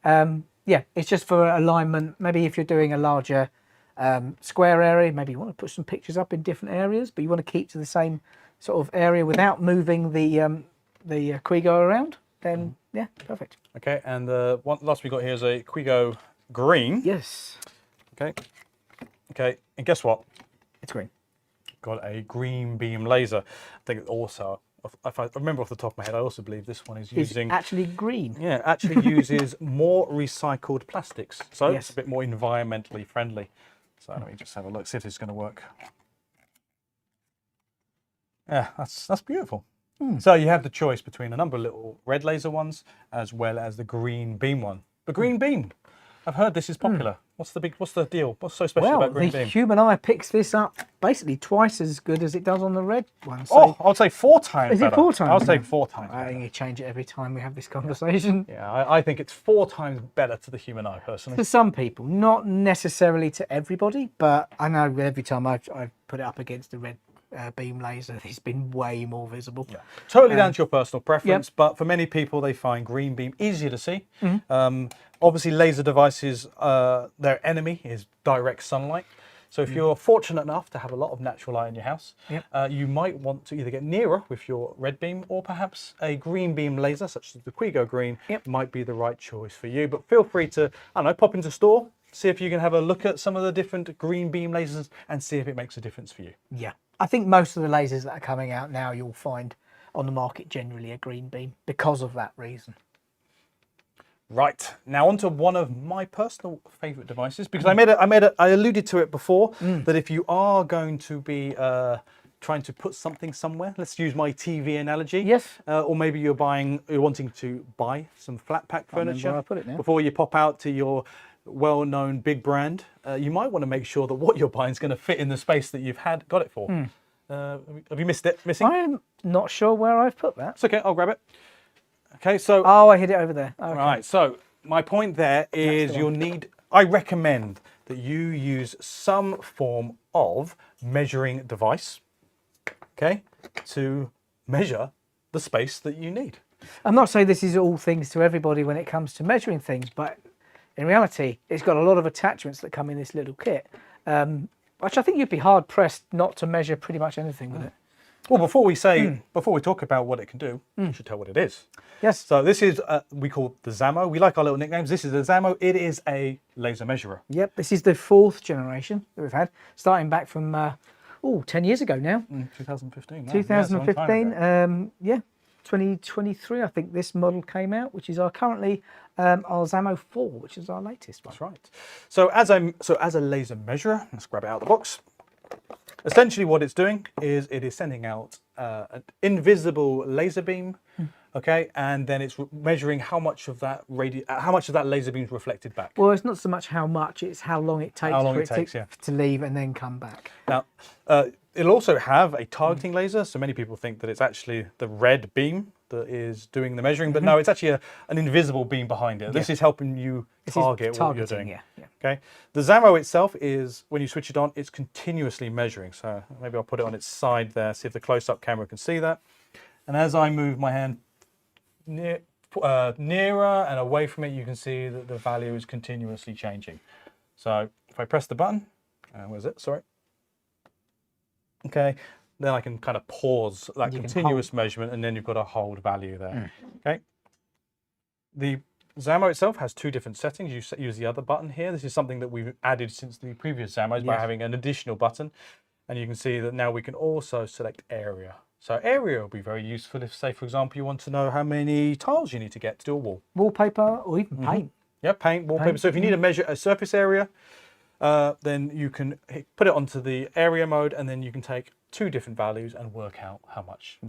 yeah, it's just for alignment. Maybe if you're doing a larger square area. Maybe you want to put some pictures up in different areas, but you want to keep to the same sort of area without moving the Quigo around. Then yeah, perfect. Okay, and the one last we got here is a Quigo green. Yes, Okay. Okay, and guess what? it's green. Got a green beam laser. I think also, if I remember off the top of my head, I also believe this one is using... It's actually green. Yeah, actually uses more recycled plastics. So Yes. it's a bit more environmentally friendly. So let me just have a look, see if it's going to work. Yeah, that's beautiful. So you have the choice between a number of little red laser ones as well as the green beam one. The green beam, I've heard this is popular. What's the deal? What's so special Well, about green the beam? human eye picks this up basically twice as good as it does on the red one. So Oh, I would say 4 times is it better. 4 times? I would say better? 4 times I better. think you change it every time we have this conversation. Yeah, I think it's 4 times better to the human eye, personally. To some people, not necessarily to everybody, but I know every time I've put it up against the red beam laser, it's been way more visible. Yeah. Totally down to your personal preference, but for many people, they find green beam easier to see. Obviously, laser devices, their enemy is direct sunlight. So if you're fortunate enough to have a lot of natural light in your house, you might want to either get nearer with your red beam, or perhaps a green beam laser, such as the Quigo green, might be the right choice for you. But feel free to, I don't know, pop into store, see if you can have a look at some of the different green beam lasers and see if it makes a difference for you. Yeah, I think most of the lasers that are coming out now, you'll find on the market generally a green beam because of that reason. Right, now onto one of my personal favourite devices, because I alluded to it before, that if you are going to be trying to put something somewhere, let's use my TV analogy. Yes. Or maybe you're wanting to buy some flat pack furniture. where I put it now. Before you pop out to your well-known big brand, you might want to make sure that what you're buying is going to fit in the space that you've got it for. Have you missing? I'm not sure where I've put that. It's okay, I'll grab it. Okay, so... Oh, I hid it over there. Okay. Right, so my point there is I recommend that you use some form of measuring device, okay, to measure the space that you need. I'm not saying this is all things to everybody when it comes to measuring things, but in reality, it's got a lot of attachments that come in this little kit, which I think you'd be hard pressed not to measure pretty much anything with it. Well, before we talk about what it can do, we should tell what it is. Yes. So this is, we call the Zamo. We like our little nicknames. This is the Zamo. It is a laser measurer. Yep, this is the 4th generation that we've had, starting back from, 10 years ago now. 2015. Wow. 2015, yeah, 2023, I think this model came out, which is our currently our Zamo 4, which is our latest one. That's right. So as a laser measurer, let's grab it out of the box. Essentially what it's doing is it is sending out an invisible laser beam, okay, and then it's measuring how much of that laser beam is reflected back. Well, it's not so much how much, it's how long it takes to leave and then come back. Now, it'll also have a targeting laser, so many people think that it's actually the red beam that is doing the measuring, but no, it's actually an invisible beam behind it. This is helping you target what you're doing. Yeah. Okay. The Zamo itself is, when you switch it on, it's continuously measuring. So maybe I'll put it on its side there, see if the close-up camera can see that. And as I move my hand nearer and away from it, you can see that the value is continuously changing. So if I press the button, where is it? Sorry. Okay. Then I can kind of pause that continuous measurement, and then you've got a hold value there. Okay. The Zamo itself has 2 different settings. You use the other button here. This is something that we've added since the previous Zamos by having an additional button. And you can see that now we can also select area. So area will be very useful if, say, for example, you want to know how many tiles you need to get to do a wall. Wallpaper or even paint. Yeah, paint, wallpaper. So if you need to measure a surface area, then you can put it onto the area mode, and then you can take 2 different values and work out how much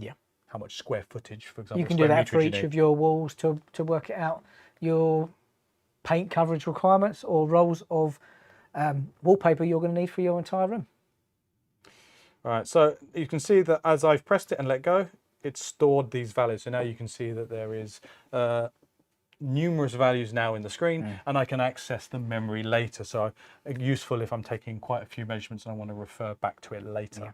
square footage, for example. You can do that for each of your walls to work it out, your paint coverage requirements or rolls of wallpaper you're going to need for your entire room. All right, so you can see that as I've pressed it and let go, it's stored these values. So now you can see that there is numerous values now in the screen, and I can access the memory later. So useful if I'm taking quite a few measurements and I want to refer back to it later. Yeah.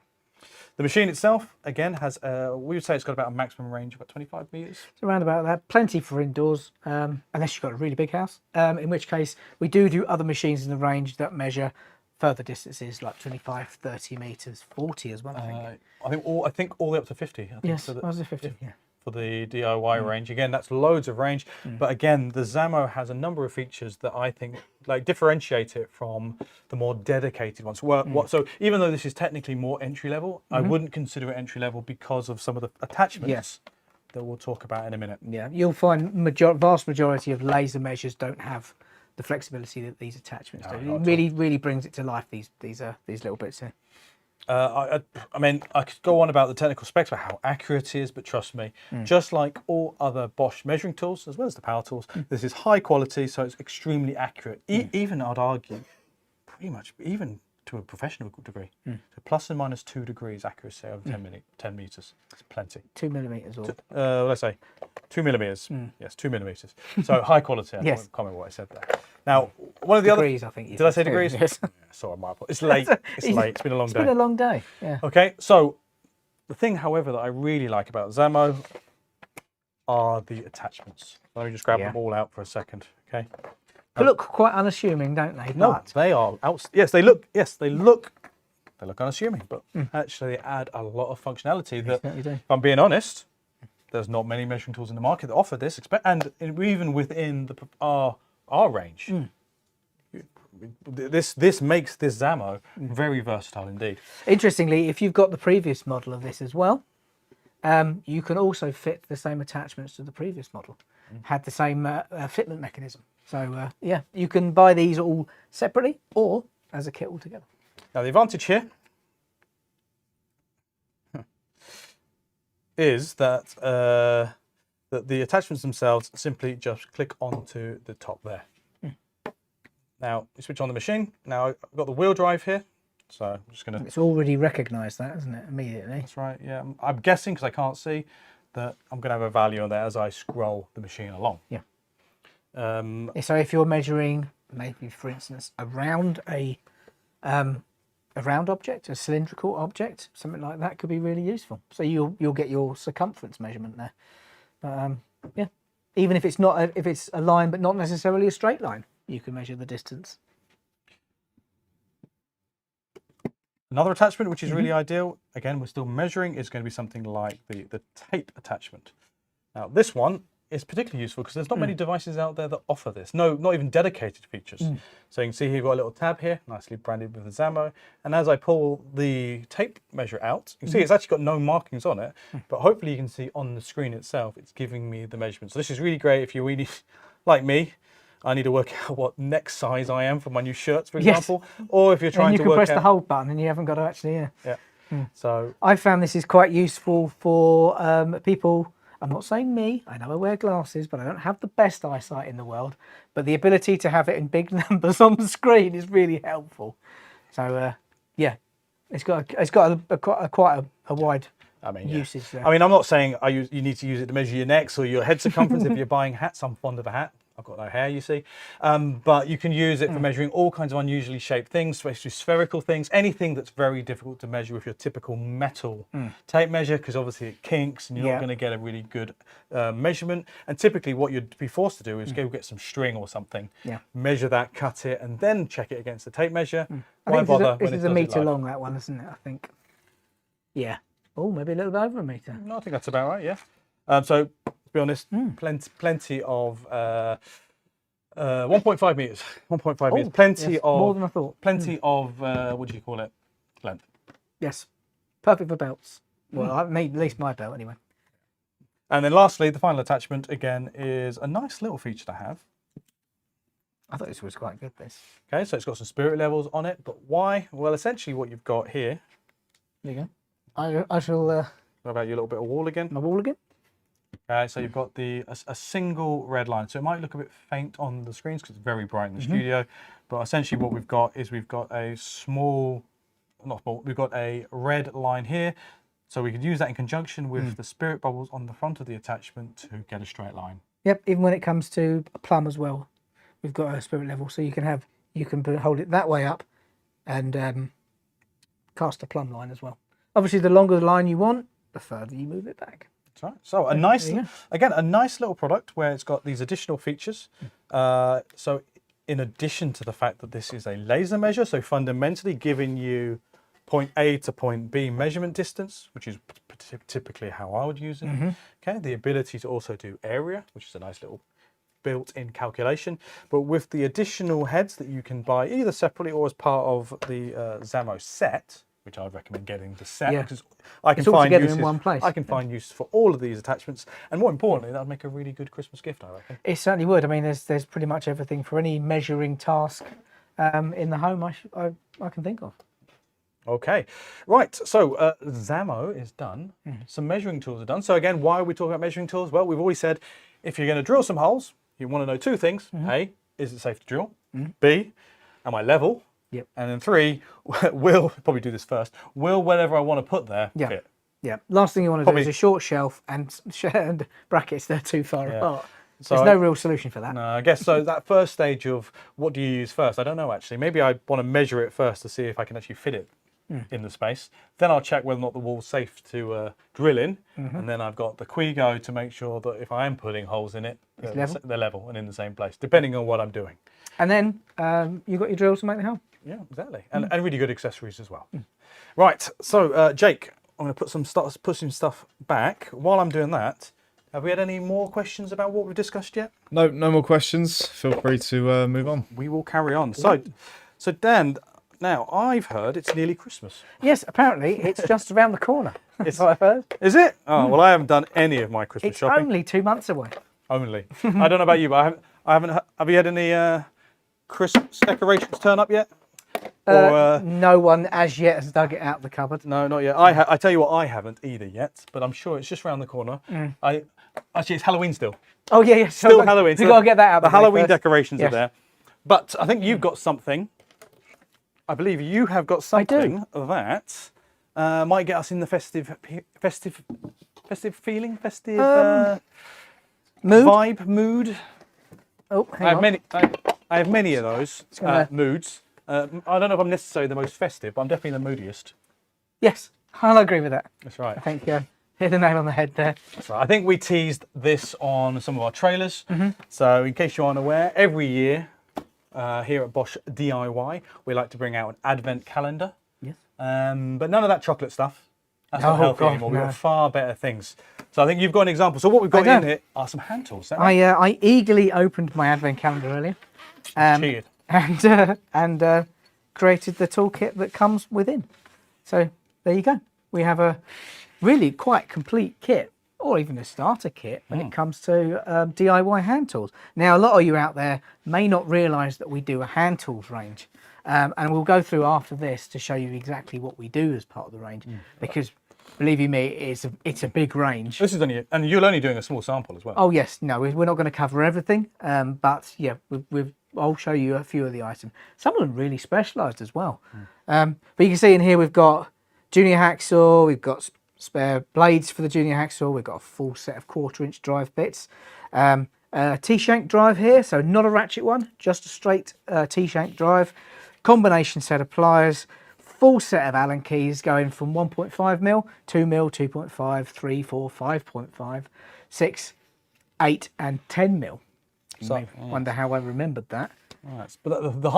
The machine itself, again, has, we would say it's got about a maximum range of about 25 meters. It's around about that. Plenty for indoors, unless you've got a really big house, in which case we do other machines in the range that measure further distances like 25, 30 meters, 40 as well. I think. I think all the way up to 50. I think Yes, so I was at 50. Yeah. for the DIY range. Again, that's loads of range. But again, the Zamo has a number of features that I think like differentiate it from the more dedicated ones. So even though this is technically more entry level, I wouldn't consider it entry level because of some of the attachments that we'll talk about in a minute. Yeah, you'll find vast majority of laser measures don't have the flexibility that these attachments do. It really brings it to life. These little bits here. I mean, I could go on about the technical specs, about how accurate it is, but trust me, just like all other Bosch measuring tools, as well as the power tools, this is high quality, so it's extremely accurate. Even, I'd argue, pretty much, even to a professional degree. So plus and minus 2 degrees accuracy over 10 meters. It's plenty. 2 millimeters or? Let's say 2 millimeters. Yes, 2 millimeters. So high quality. I can't remember what I said there. Now, one of the degrees, I think. Did I say degrees? Yes. Sorry, my apologies. It's late. It's late. It's been a long day. It's been a long day. Yeah. Okay, so the thing, however, that I really like about Zamo are the attachments. Let me just grab them all out for a second. Okay. They look quite uninteresing, don't they? No, But they are. Yes, they look. Yes, they look. They look unassuming, but actually they add a lot of functionality. That, certainly do. if I'm being honest, there's not many measuring tools in the market that offer this, and even within our range. This makes this Zamo very versatile indeed. Interestingly, if you've got the previous model of this as well, you can also fit the same attachments to the previous model. Had the same fitment mechanism. So yeah, you can buy these all separately or as a kit altogether. Now the advantage here is that that the attachments themselves simply just click onto the top there. Now you switch on the machine. Now I've got the wheel drive here, so I'm just going to. It's already recognised that, isn't it? Immediately. That's right. Yeah, I'm guessing because I can't see that I'm going to have a value on there as I scroll the machine along. Yeah. So if you're measuring, maybe for instance, around a round object, a cylindrical object, something like that could be really useful. So you'll get your circumference measurement there. But yeah, even if it's not if it's a line but not necessarily a straight line, you can measure the distance. Another attachment which is really ideal, again we're still measuring, is going to be something like the tape attachment. Now this one is particularly useful because there's not many devices out there that offer this. No, not even dedicated features. So you can see here you've got a little tab here, nicely branded with the Zamo. And as I pull the tape measure out, you can see it's actually got no markings on it, but hopefully you can see on the screen itself, it's giving me the measurements. So this is really great if you really, like me, I need to work out what neck size I am for my new shirts, for example, or if you're trying to work out... you can press the hold button and you haven't got to actually... So I found this is quite useful for people... I'm not saying me, I know I wear glasses, but I don't have the best eyesight in the world. But the ability to have it in big numbers on the screen is really helpful. So yeah, it's got quite a wide usage there. I mean, I'm not saying you need to use it to measure your necks or your head circumference if you're buying hats. I'm fond of a hat. I've got no hair, you see. But you can use it for measuring all kinds of unusually shaped things, especially spherical things, anything that's very difficult to measure with your typical metal tape measure, because obviously it kinks and you're not going to get a really good measurement. And typically what you'd be forced to do is go get some string or something, measure that, cut it, and then check it against the tape measure. Why bother when this is a metre long, that one, isn't it, I think? Yeah. Oh, maybe a little bit over a metre. No, I think that's about right, yeah. So, to be honest, plenty of 1.5 meters. 1.5 meters. Plenty of more than I thought. Plenty of what do you call it? Length. Yes, perfect for belts. Well, at least my belt anyway. And then lastly, the final attachment again is a nice little feature to have. I thought this was quite good. This. Okay, so it's got some spirit levels on it, but why? Well, essentially, what you've got here. There you go. I shall. What about your little bit of wall again? My wall again. Okay, so you've got a single red line. So it might look a bit faint on the screens because it's very bright in the studio. But essentially what we've got is we've got a we've got a red line here. So we could use that in conjunction with the spirit bubbles on the front of the attachment to get a straight line. Yep, even when it comes to a plumb as well, we've got a spirit level. So you can hold it that way up and cast a plumb line as well. Obviously, the longer the line you want, the further you move it back. Right. So a nice, again, a nice little product where it's got these additional features. So in addition to the fact that this is a laser measure, so fundamentally giving you point A to point B measurement distance, which is typically how I would use it. Okay, the ability to also do area, which is a nice little built-in calculation, but with the additional heads that you can buy either separately or as part of the Zamo set, which I'd recommend getting the set, because I can find uses in one place. I can find use for all of these attachments, and more importantly, that would make a really good Christmas gift, I reckon. It certainly would. I mean, there's pretty much everything for any measuring task in the home I can think of. Okay, right, so Zamo is done, some measuring tools are done. So again, why are we talking about measuring tools? Well, we've always said, if you're going to drill some holes, you want to know two things. A, is it safe to drill? B, am I level? Yep. And then 3, will, probably do this first, will whatever I want to put there fit? Yeah. Last thing you want to do is a short shelf and brackets they're too far apart. So there's no real solution for that. No, I guess so. That first stage of what do you use first? I don't know actually. Maybe I want to measure it first to see if I can actually fit it in the space. Then I'll check whether or not the wall's safe to drill in. And then I've got the Quigo to make sure that if I am putting holes in it, they're level and in the same place, depending on what I'm doing. And then you've got your drills to make the hole. Yeah, exactly. And really good accessories as well. Right, so Jake, I'm going to put some stuff back. While I'm doing that, have we had any more questions about what we've discussed yet? No more questions. Feel free to move on. We will carry on. So Dan, now I've heard it's nearly Christmas. Yes, apparently it's just around the corner. That's what I've heard. Is it? Oh, well, I haven't done any of my Christmas It's shopping. only 2 months away. Only. I don't know about you, but have you had any Christmas decorations turn up yet? No one as yet has dug it out of the cupboard. No, not yet. I tell you what, I haven't either yet, but I'm sure it's just around the corner. Actually, it's Halloween still. Oh yeah, yeah. Still Halloween. We've got to get that out. The Halloween decorations Yes. are there. But I think you've got something. I believe you have got something that might get us in the festive feeling, mood? vibe, mood. Oh, hang I have on. many. I have many of those moods. I don't know if I'm necessarily the most festive, but I'm definitely the moodiest. Yes, I'll agree with that. That's right. I think hit the nail on the head there. That's right. I think we teased this on some of our trailers. So in case you aren't aware, every year here at Bosch DIY, we like to bring out an advent calendar. Yes. But none of that chocolate stuff. That's not Oh, healthy God, anymore. We've no. got far better things. So I think you've got an example. So what we've got in here are some hand tools. Is that right? I eagerly opened my advent calendar earlier. Cheated. And created the toolkit that comes within. So there you go. We have a really quite complete kit, or even a starter kit when it comes to DIY hand tools. Now, a lot of you out there may not realise that we do a hand tools range. And we'll go through after this to show you exactly what we do as part of the range. Because, believe you me, it's a big range. This is only, and you're only doing a small sample as well. Oh yes, no, we're not going to cover everything, but yeah, I'll show you a few of the items. Some of them really specialised as well. But you can see in here we've got junior hacksaw, we've got spare blades for the junior hacksaw, we've got a full set of 1/4" drive bits, a T-shank drive here, so not a ratchet one, just a straight T-shank drive, combination set of pliers, full set of Allen keys going from 1.5mm, 2mm, 2.5, 3, 4, 5.5, 6, 8 and 10mm. You may wonder how I remembered that. Right. But the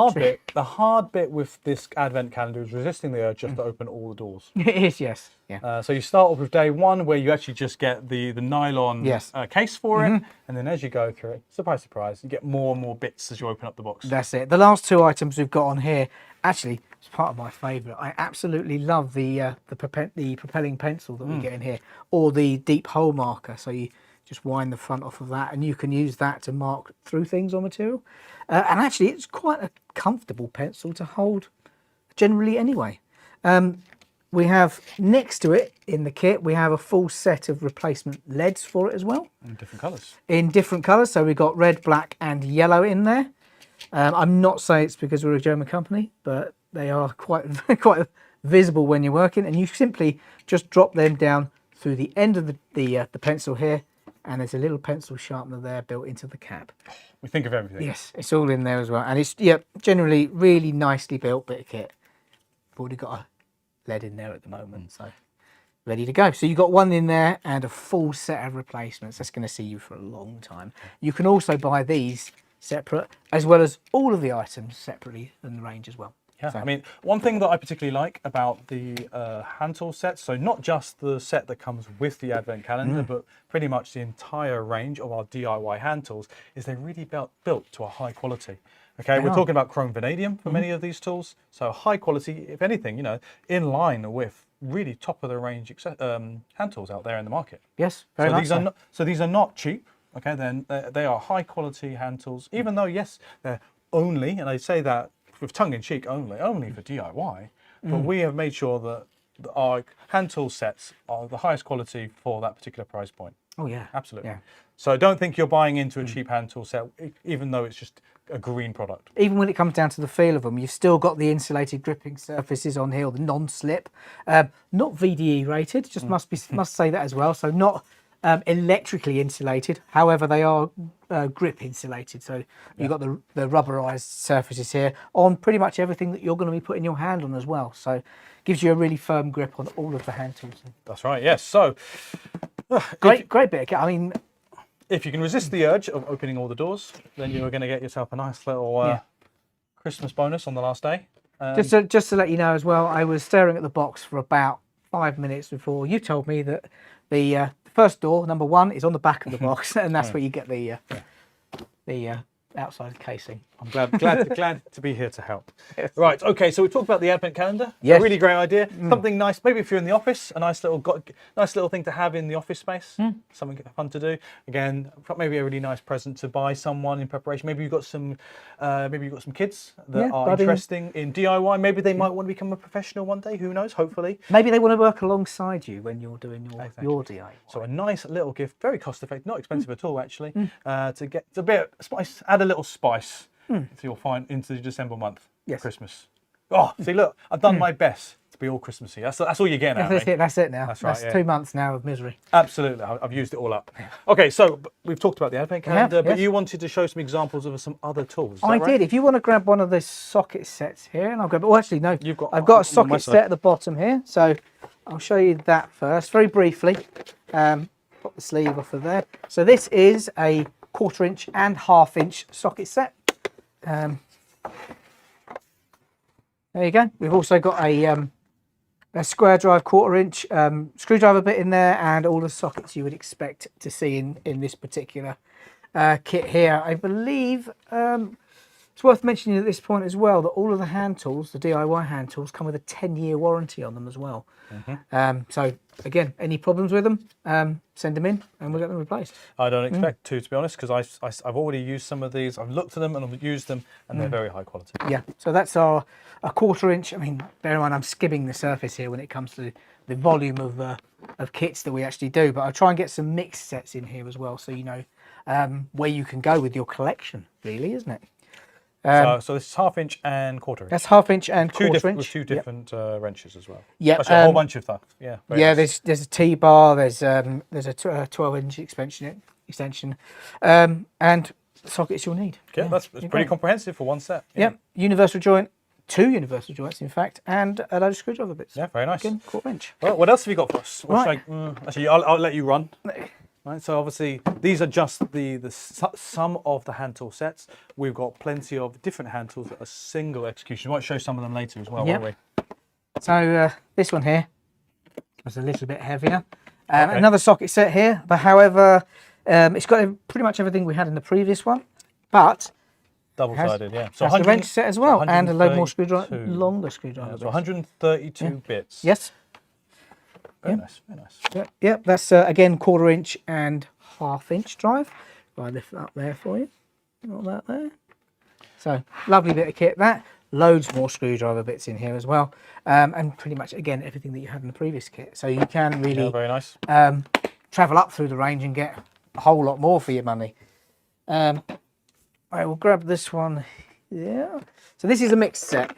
hard bit with this advent calendar is resisting the urge just to open all the doors. It is, yes. Yeah. So you start off with day one where you actually just get the nylon case for it, and then as you go through it, surprise, surprise, you get more and more bits as you open up the box. That's it. The last two items we've got on here, actually, it's part of my favourite. I absolutely love the propelling pencil that we get in here, or the deep hole marker. So you just wind the front off of that, and you can use that to mark through things on material. And actually, it's quite a comfortable pencil to hold generally anyway. We have next to it in the kit, we have a full set of replacement leads for it as well. In different colours. In different colours, so we've got red, black and yellow in there. I'm not saying it's because we're a German company, but they are quite visible when you're working, and you simply just drop them down through the end of the pencil here, and there's a little pencil sharpener there built into the cap. We think of everything. Yes, it's all in there as well, and it's generally really nicely built bit of kit. I've already got a lead in there at the moment, so ready to go. So you've got one in there and a full set of replacements. That's going to see you for a long time. You can also buy these separate, as well as all of the items separately in the range as well. Yeah, So- I mean, one thing that I particularly like about the hand tool sets, so not just the set that comes with the advent calendar, but pretty much the entire range of our DIY hand tools, is they're really built to a high quality. Okay, we're talking about chrome vanadium for many of these tools, so high quality, if anything, you know, in line with really top of the range hand tools out there in the market. Yes, very So much these are not, so these are not cheap. Okay, then they are high quality hand tools, even though yes, they're only, and I say that with tongue in cheek, only for DIY, but we have made sure that our hand tool sets are the highest quality for that particular price point. Oh yeah, Absolutely. Yeah. So don't think you're buying into a cheap hand tool set, even though it's just a green product. Even when it comes down to the feel of them, you've still got the insulated gripping surfaces on here, or the non-slip. Not VDE rated, just must say that as well. So not electrically insulated. However, they are grip insulated. So you've got the rubberized surfaces here on pretty much everything that you're going to be putting your hand on as well. So gives you a really firm grip on all of the hand tools. That's right. Yes. So Great bit of kit. I mean, if you can resist the urge of opening all the doors, then you're going to get yourself a nice little Christmas bonus on the last day. just to let you know as well, I was staring at the box for about 5 minutes before you told me that the first door, number 1, is on the back of the box, and that's where you get the outside casing. I'm glad to be here to help. Yes. Right, okay, so we talked about the advent calendar. Yes. A really great idea. Something nice, maybe if you're in the office, a nice little thing to have in the office space. Something fun to do. Again, maybe a really nice present to buy someone in preparation. Maybe you've got some kids that are interested in DIY. Maybe they might want to become a professional one day. Who knows? Hopefully. Maybe they want to work alongside you when you're doing your DIY. So a nice little gift, very cost effective, not expensive at all actually, to get a bit of spice, add a little spice if you'll find into the December month, Christmas. Oh, see, look, I've done my best to be all Christmassy. That's all you're getting out of me. That's it now. That's right. That's 2 months now of misery. Absolutely, I've used it all up. Okay, so we've talked about the advent calendar, but yes. you wanted to show some examples of some other tools. Is that I right? did. If you want to grab one of the socket sets here, and I'll grab. Oh, actually, no. I've got a socket set at the bottom here, so I'll show you that first, very briefly. Pop the sleeve off of there. So this is a 1/4 inch and 1/2 inch socket set. There you go. We've also got a square drive 1/4 inch screwdriver bit in there, and all the sockets you would expect to see in this particular kit here. I believe it's worth mentioning at this point as well that all of the hand tools, the DIY hand tools, come with a 10-year warranty on them as well. So again, any problems with them, send them in and we'll get them replaced. I don't expect to be honest, because I've already used some of these. I've looked at them and I've used them, and they're very high quality. Yeah, so that's a 1/4 inch. I mean, bear in mind I'm skimming the surface here when it comes to the volume of kits that we actually do, but I'll try and get some mixed sets in here as well, so you know where you can go with your collection, really, isn't it? So this is 1/2 inch and 1/4 inch. That's 1/2 inch and 1/4 inch. With two different wrenches as well. Yeah, Actually, a whole bunch of stuff. Yeah. Yeah, nice. there's a T-bar, there's a 12-inch extension, and sockets you'll need. Okay, that's pretty comprehensive for one set. Yeah, universal joint, 2 universal joints in fact, and a load of screwdriver bits. Yeah, very nice. Again, 1/4 inch. Well, what else have you got for us? Right. Actually, I'll let you run. Right, so obviously these are just some of the hand tool sets. We've got plenty of different hand tools that are single execution. We might show some of them later as well, won't we? So this one here was a little bit heavier. Another socket set here, but however, it's got pretty much everything we had in the previous one, but double-sided, yeah. So has the wrench set as well, and a load more longer screwdriver. So 132 bits. Yes. Very nice, very nice. Yep, that's again 1/4 inch and 1/2 inch drive. If I lift that up there for you, got that there. So lovely bit of kit. That loads more screwdriver bits in here as well, and pretty much again everything that you had in the previous kit. So you can really very nice. Travel up through the range and get a whole lot more for your money. I will grab this one. Yeah. So this is a mixed set.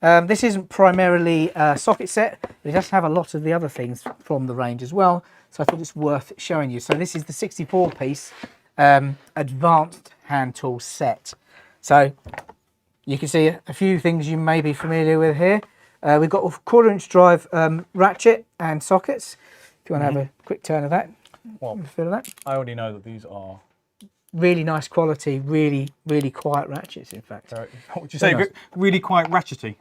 This isn't primarily a socket set, but it does have a lot of the other things from the range as well. So I thought it's worth showing you. So this is the 64-piece advanced hand tool set. So you can see a few things you may be familiar with here. We've got a 1/4 inch drive ratchet and sockets. If you want to have a quick turn of that, well, feel that. I already know that these are really nice quality, really quiet ratchets. In fact, what would you say? Very nice. Really quite ratchety.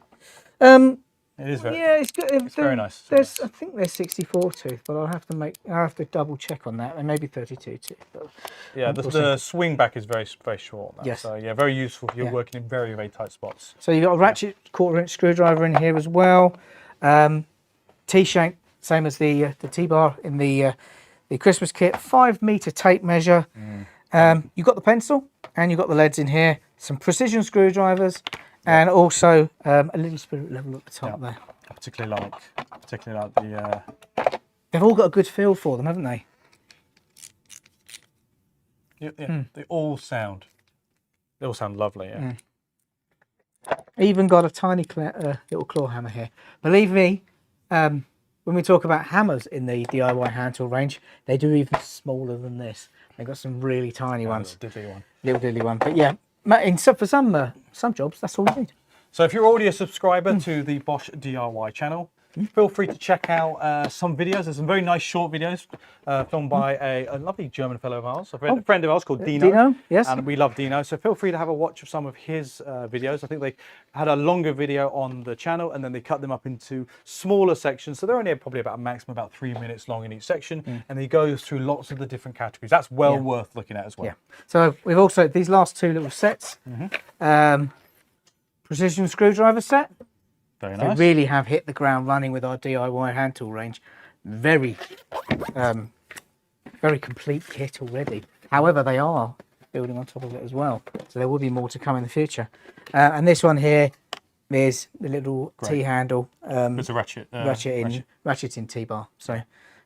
It is very. Yeah, it's good. It's very nice. There's, I think there's 64 tooth, but I'll have to double check on that, and maybe 32 tooth. But Yeah, the swing back is very short. Now. Yes. So yeah, very useful if you're Yeah. working in very tight spots. So you've got a ratchet 1/4 inch screwdriver in here as well. T-shank, same as the T-bar in the Christmas kit. 5 meter tape measure. You've got the pencil and you've got the leads in here. Some precision screwdrivers. And also a little spirit level at the top there. I particularly like the. They've all got a good feel for them, haven't they? Yeah, they all sound lovely. Yeah. Even got a tiny little claw hammer here. Believe me, when we talk about hammers in the DIY hand tool range, they do even smaller than this. They've got some really tiny ones. Little diddly one. But yeah, for some jobs, that's all you need. So if you're already a subscriber to the Bosch DIY channel, feel free to check out some videos. There's some very nice short videos filmed by a lovely German fellow of ours, a friend of ours called Dino. Dino, yes. And we love Dino. So feel free to have a watch of some of his videos. I think they had a longer video on the channel and then they cut them up into smaller sections. So they're only probably about a maximum about 3 minutes long in each section. And he goes through lots of the different categories. That's well worth looking at as well. Yeah. So we've also, these last two little sets, precision screwdriver set. Very nice. They really have hit the ground running with our DIY hand tool range. Very complete kit already. However, they are building on top of it as well. So there will be more to come in the future. And this one here is the little T-handle. It's a ratchet. Ratchet in T-bar. So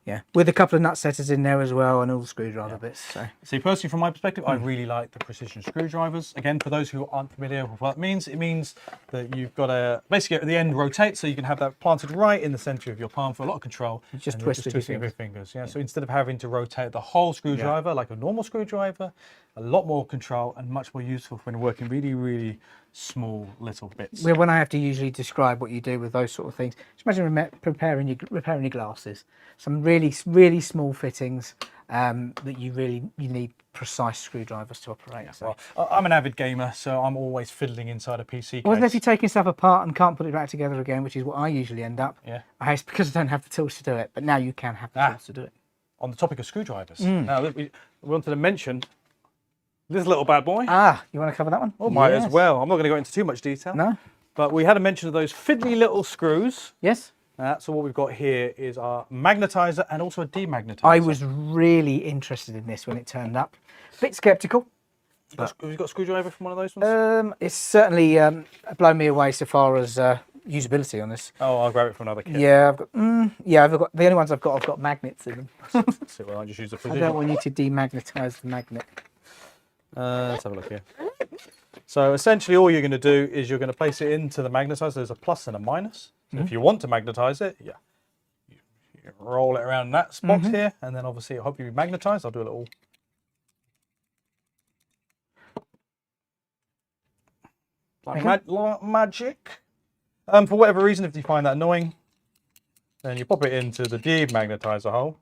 yeah, with a couple of nut setters in there as well and all the screwdriver bits. So. See, personally, from my perspective, I really like the precision screwdrivers. Again, for those who aren't familiar with what it means that you've got to basically at the end rotate so you can have that planted right in the center of your palm for a lot of control. You just and twist with your fingers. Yeah. So instead of having to rotate the whole screwdriver like a normal screwdriver, a lot more control and much more useful when working really small little bits. Well, when I have to usually describe what you do with those sort of things, just imagine repairing your glasses. Some really small fittings that you need precise screwdrivers to operate. So. Well, I'm an avid gamer, so I'm always fiddling inside a PC case. Well, if you're taking stuff apart and can't put it back together again, which is what I usually end up, it's because I don't have the tools to do it. But now you can have the tools to do it. On the topic of screwdrivers, now we wanted to mention this little bad boy. You want to cover that one? Oh, might as well. I'm not going to go into too much detail. No. But we had a mention of those fiddly little screws. Yes. So what we've got here is our magnetizer and also a demagnetizer. I was really interested in this when it turned up. A bit sceptical. Have you got a screwdriver from one of those ones? It's certainly blown me away so far as usability on this. Oh, I'll grab it from another kit. Yeah, I've got the only ones I've got magnets in them. So well, I just use the I precision. don't want you to demagnetize the magnet. Let's have a look here. So essentially all you're going to do is you're going to place it into the magnetizer. There's a plus and a minus. So if you want to magnetize it, you roll it around that spot here, and then obviously it'll hopefully be magnetized. I'll do a little. Like magic. For whatever reason, if you find that annoying, then you pop it into the demagnetizer hole.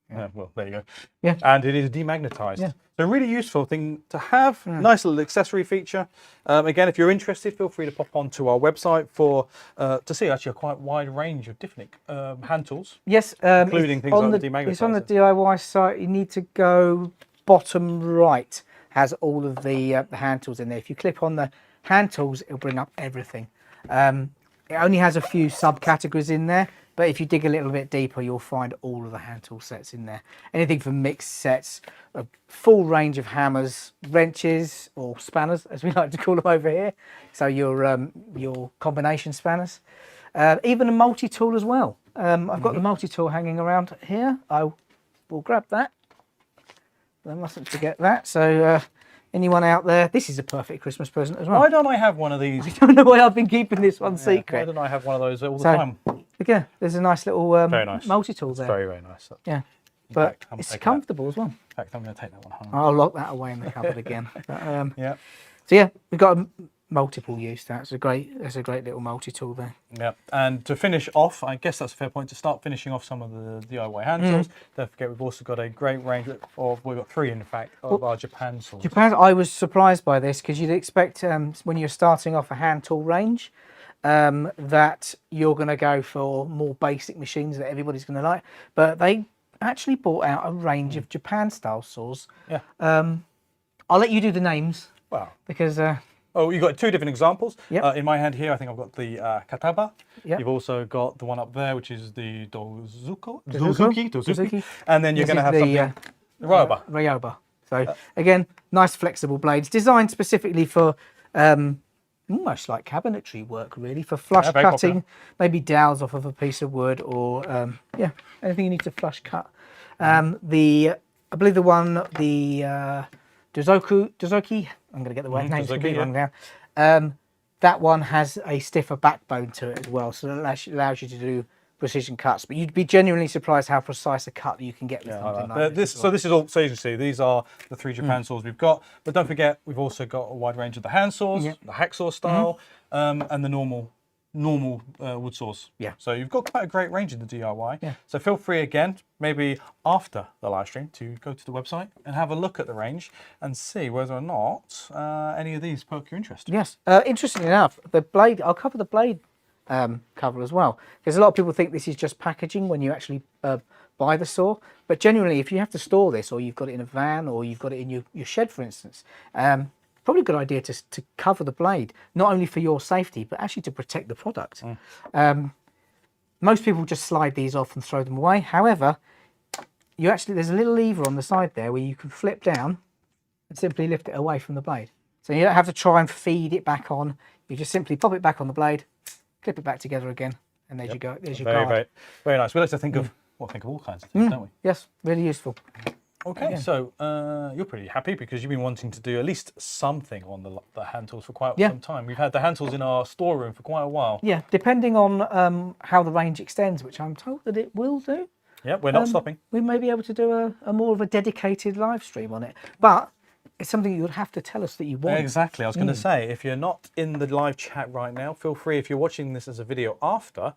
Well, there you go. Yeah. And it is demagnetized. Yeah. So a really useful thing to have. Nice little accessory feature. Again, if you're interested, feel free to pop onto our website to see actually a quite wide range of different hand tools. Yes, including things like the demagnetizer. It's on the DIY site. You need to go bottom right. Has all of the hand tools in there. If you click on the hand tools, it'll bring up everything. It only has a few subcategories in there, but if you dig a little bit deeper, you'll find all of the hand tool sets in there. Anything from mixed sets, a full range of hammers, wrenches, or spanners, as we like to call them over here. So your combination spanners. Even a multi-tool as well. I've got the multi-tool hanging around here. I will grab that. I mustn't forget that. So anyone out there, this is a perfect Christmas present as well. Why don't I have one of these? I don't know why I've been keeping this one secret. Why don't I have one of those all the time? Again, there's a nice little multi-tool there. Very nice. Yeah, but it's comfortable as well. In fact, I'm going to take that one home. I'll lock that away in the cupboard again. But, yeah. So yeah, we've got multiple use. That's a great little multi-tool there. Yeah, and to finish off, I guess that's a fair point to start finishing off some of the DIY hand tools. Don't forget, we've also got a great range of, we've got 3 in fact, of our Japan saws. Japan, I was surprised by this because you'd expect when you're starting off a hand tool range that you're going to go for more basic machines that everybody's going to like, but they actually brought out a range of Japan style saws. Yeah. I'll let you do the names. Wow. Because oh, you've got 2 different examples. Yep. In my hand here, I think I've got the Kataba. Yep. You've also got the one up there, which is the Dozuki. Dozuki. And then you're going to have the Ryoba. Ryoba. So again, nice flexible blades designed specifically for almost like cabinetry work, really, for flush very cutting, popular. maybe dowels off of a piece of wood, or yeah, anything you need to flush cut. I believe the Dozuki, I'm going to get the right names completely wrong now. That one has a stiffer backbone to it as well, so it allows you to do precision cuts. But you'd be genuinely surprised how precise a cut you can get with something like this. So this is all. So you can see, these are the 3 Japan saws we've got. But don't forget, we've also got a wide range of the hand saws, the hacksaw style, and the normal wood saws. Yeah. So you've got quite a great range in the DIY. Yeah. So feel free again, maybe after the live stream, to go to the website and have a look at the range and see whether or not any of these perk your interest. Yes. Interestingly enough, the blade. I'll cover the blade cover as well, because a lot of people think this is just packaging when you actually buy the saw, but genuinely, if you have to store this, or you've got it in a van, or you've got it in your shed, for instance, probably a good idea to cover the blade, not only for your safety, but actually to protect the product. Most people just slide these off and throw them away. However, there's a little lever on the side there where you can flip down and simply lift it away from the blade. So you don't have to try and feed it back on. You just simply pop it back on the blade, clip it back together again, and there's your go. There's your guard. Very nice. We like to think of all kinds of things, don't we? Yes, really useful. Okay, so you're pretty happy because you've been wanting to do at least something on the hand tools for quite some time. We've had the hand tools in our storeroom for quite a while. Yeah, depending on how the range extends, which I'm told that it will do. Yeah, we're not stopping. We may be able to do a more of a dedicated live stream on it, but it's something you would have to tell us that you want. Exactly. I was going to say, if you're not in the live chat right now, feel free, if you're watching this as a video after,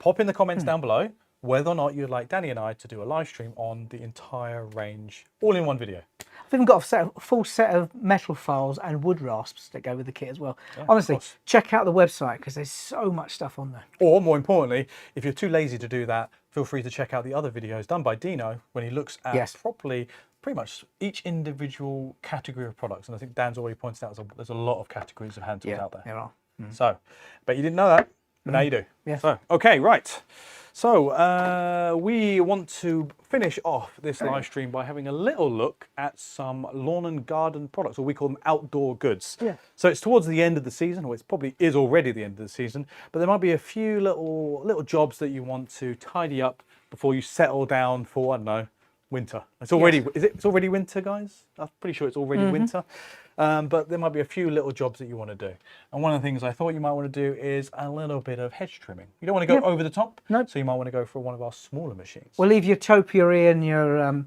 pop in the comments down below whether or not you'd like Danny and I to do a live stream on the entire range, all in one video. I've even got a full set of metal files and wood rasps that go with the kit as well. Yeah, honestly, check out the website because there's so much stuff on there. Or more importantly, if you're too lazy to do that, feel free to check out the other videos done by Dino when he looks at properly pretty much each individual category of products. And I think Dan's already pointed out there's a lot of categories of hand tools out there. There are. So, but you didn't know that, but now you do. Yeah. So, okay, right. So we want to finish off this live stream by having a little look at some lawn and garden products, or we call them outdoor goods. Yeah. So it's towards the end of the season, or it probably is already the end of the season, but there might be a few little jobs that you want to tidy up before you settle down for, I don't know, winter. It's already, it's already winter, guys? I'm pretty sure it's already winter. But there might be a few little jobs that you want to do. And one of the things I thought you might want to do is a little bit of hedge trimming. You don't want to go over the top, so you might want to go for one of our smaller machines. We'll leave your topiary and your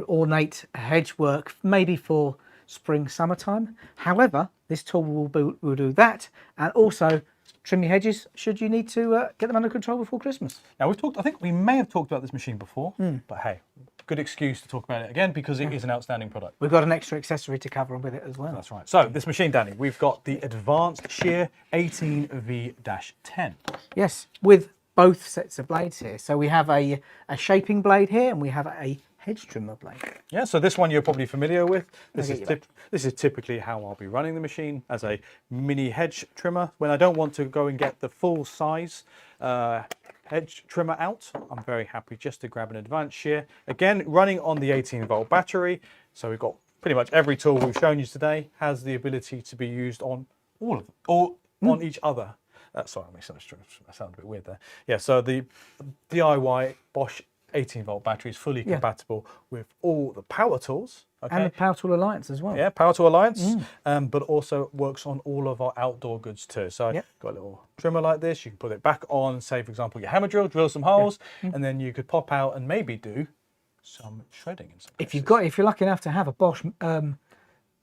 ornate hedge work maybe for spring, summertime. However, this tool will do that, and also trim your hedges should you need to get them under control before Christmas. Now I think we may have talked about this machine before, but hey, good excuse to talk about it again because it is an outstanding product. We've got an extra accessory to cover with it as well. That's right. So this machine, Danny, we've got the Advanced Shear 18V-10. Yes, with both sets of blades here. So we have a shaping blade here, and we have a hedge trimmer blade. Yeah, so this one you're probably familiar with. This is typically how I'll be running the machine, as a mini hedge trimmer. When I don't want to go and get the full size hedge trimmer out, I'm very happy just to grab an advanced shear. Again, running on the 18-volt battery. So we've got pretty much every tool we've shown you today has the ability to be used on all of them, or on each other. Sorry, I sound a bit weird there. Yeah, so the DIY Bosch 18-volt battery is fully compatible with all the power tools. Okay. And the Power Tool Alliance as well. Yeah, Power Tool Alliance, but also works on all of our outdoor goods too. So got a little trimmer like this. You can put it back on, say for example, your hammer drill some holes, and then you could pop out and maybe do some shredding in some If cases. you're lucky enough to have a Bosch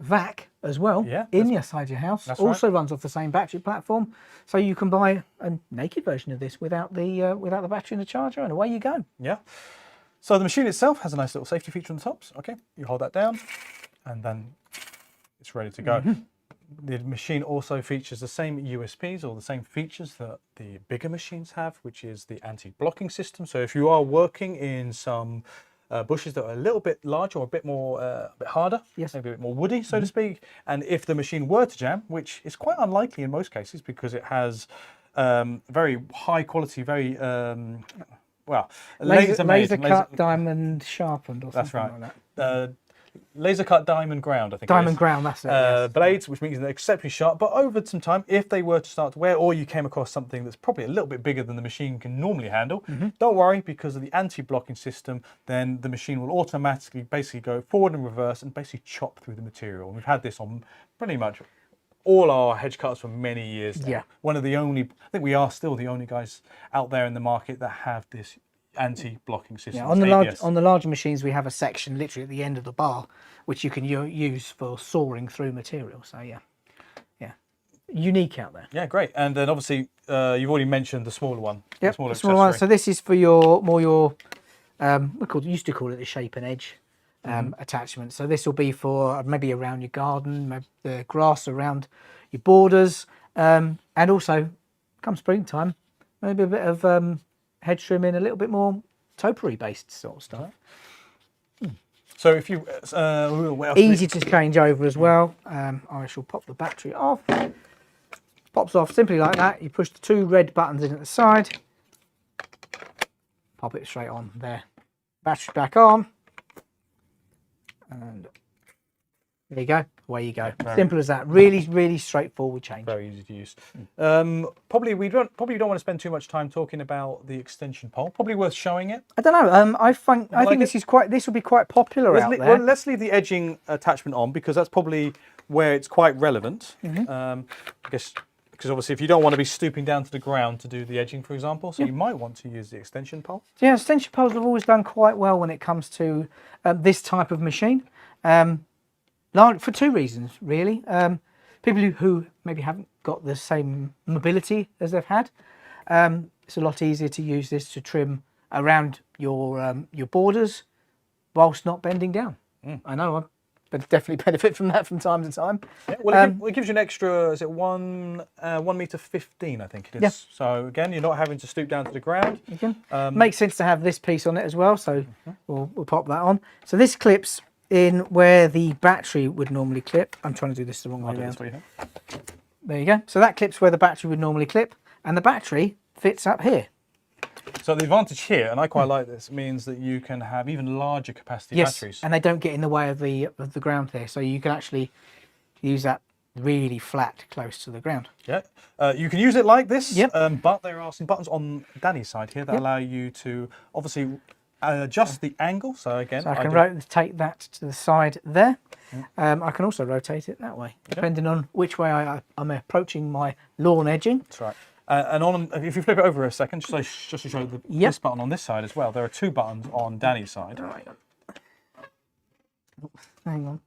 vac as well Yeah, inside your house. that's Also runs off the same battery platform, so you can buy a naked version of this without the battery and the charger, and away you go. Yeah. So the machine itself has a nice little safety feature on the tops. Okay, you hold that down, and then it's ready to go. The machine also features the same USPs or the same features that the bigger machines have, which is the anti-blocking system. So if you are working in some bushes that are a little bit larger or a bit more, a bit harder, Yes. maybe a bit more woody, so to speak, and if the machine were to jam, which is quite unlikely in most cases because it has very high quality, very well, laser cut, diamond sharpened, or that's something right. like that. Laser cut diamond ground, I think. Diamond ground, that's it. Yes. Blades, which means they're exceptionally sharp. But over some time, if they were to start to wear, or you came across something that's probably a little bit bigger than the machine can normally handle, don't worry, because of the anti-blocking system, then the machine will automatically basically go forward and reverse and basically chop through the material. And we've had this on pretty much all our hedge cutters for many years now. Yeah. One of the only, I think we are still the only guys out there in the market that have this anti-blocking system. Yeah, on the larger machines, we have a section literally at the end of the bar, which you can use for sawing through material. So yeah, unique out there. Yeah, great. And then obviously, you've already mentioned the smaller one. Yep, the the smaller one. So this is for your used to call it the shape and edge attachment. So this will be for maybe around your garden, maybe the grass around your borders, and also come springtime, maybe a bit of hedge trimming, a little bit more topiary based sort of stuff. So if you what else Easy to change over as well. I shall pop the battery off. Pops off simply like that. You push the two red buttons in at the side, pop it straight on there. Battery back on, and there you go. Away you go. Simple as that. Really, really straightforward change. Very easy to use. Probably don't want to spend too much time talking about the extension pole. Probably worth showing it. I don't know. I think this will be quite popular out there. Well, let's leave the edging attachment on because that's probably where it's quite relevant. I guess because obviously if you don't want to be stooping down to the ground to do the edging, for example, so you might want to use the extension pole. Yeah, extension poles have always done quite well when it comes to this type of machine. For two reasons, really. People who maybe haven't got the same mobility as they've had, it's a lot easier to use this to trim around your borders whilst not bending down. I know, I definitely benefit from that from time to time. Yeah, well, it gives you an extra, is it 1 meter 15, I think it is. Yeah. So again, you're not having to stoop down to the ground. Makes sense to have this piece on it as well, so we'll pop that on. So this clips in where the battery would normally clip. I'm trying to do this the wrong way around. There you go. So that clips where the battery would normally clip, and the battery fits up here. So the advantage here, and I quite like this, means that you can have even larger capacity batteries. And they don't get in the way of the ground here, so you can actually use that really flat, close to the ground. Yeah, you can use it like this. Yep. But there are some buttons on Danny's side here that allow you to obviously adjust the angle. So again, so I can rotate that to the side there. I can also rotate it that way, depending on which way I'm approaching my lawn edging. That's right. And if you flip it over a second, just to show this button on this side as well, there are two buttons on Danny's side. Hang on.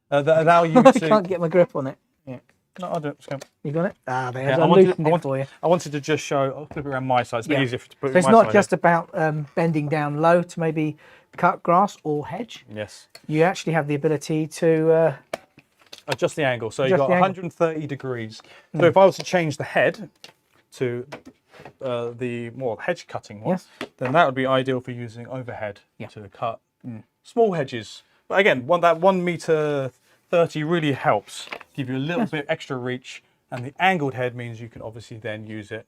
That allow you I to... can't get my grip on it. Yeah. No, I'll do it. You got it? Ah, there. Yeah, I loosened it for you. I wanted to just show... I'll flip it around my side. It's a bit easier to put So it's not just about bending down low to maybe cut grass or hedge. Yes. You actually have the ability to... adjust the angle. So you've got 130 degrees. So if I was to change the head to the more hedge cutting one, then that would be ideal for using overhead to cut small hedges. But again, that 1 meter 30 really helps give you a little bit extra reach, and the angled head means you can obviously then use it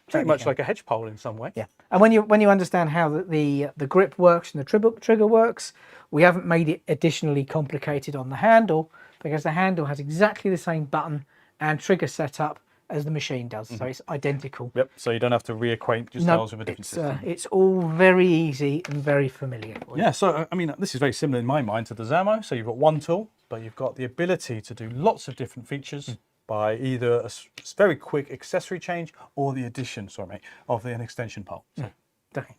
pretty much like a hedge pole in some way. Yeah, and when you understand how the grip works and the trigger works, we haven't made it additionally complicated on the handle, because the handle has exactly the same button and trigger setup as the machine does, so it's identical. Yep, so you don't have to reacquaint yourselves with a different system. It's all very easy and very familiar. Yeah, so I mean, this is very similar in my mind to the Zamo. So you've got one tool, but you've got the ability to do lots of different features by either a very quick accessory change or the addition, of an extension pole. So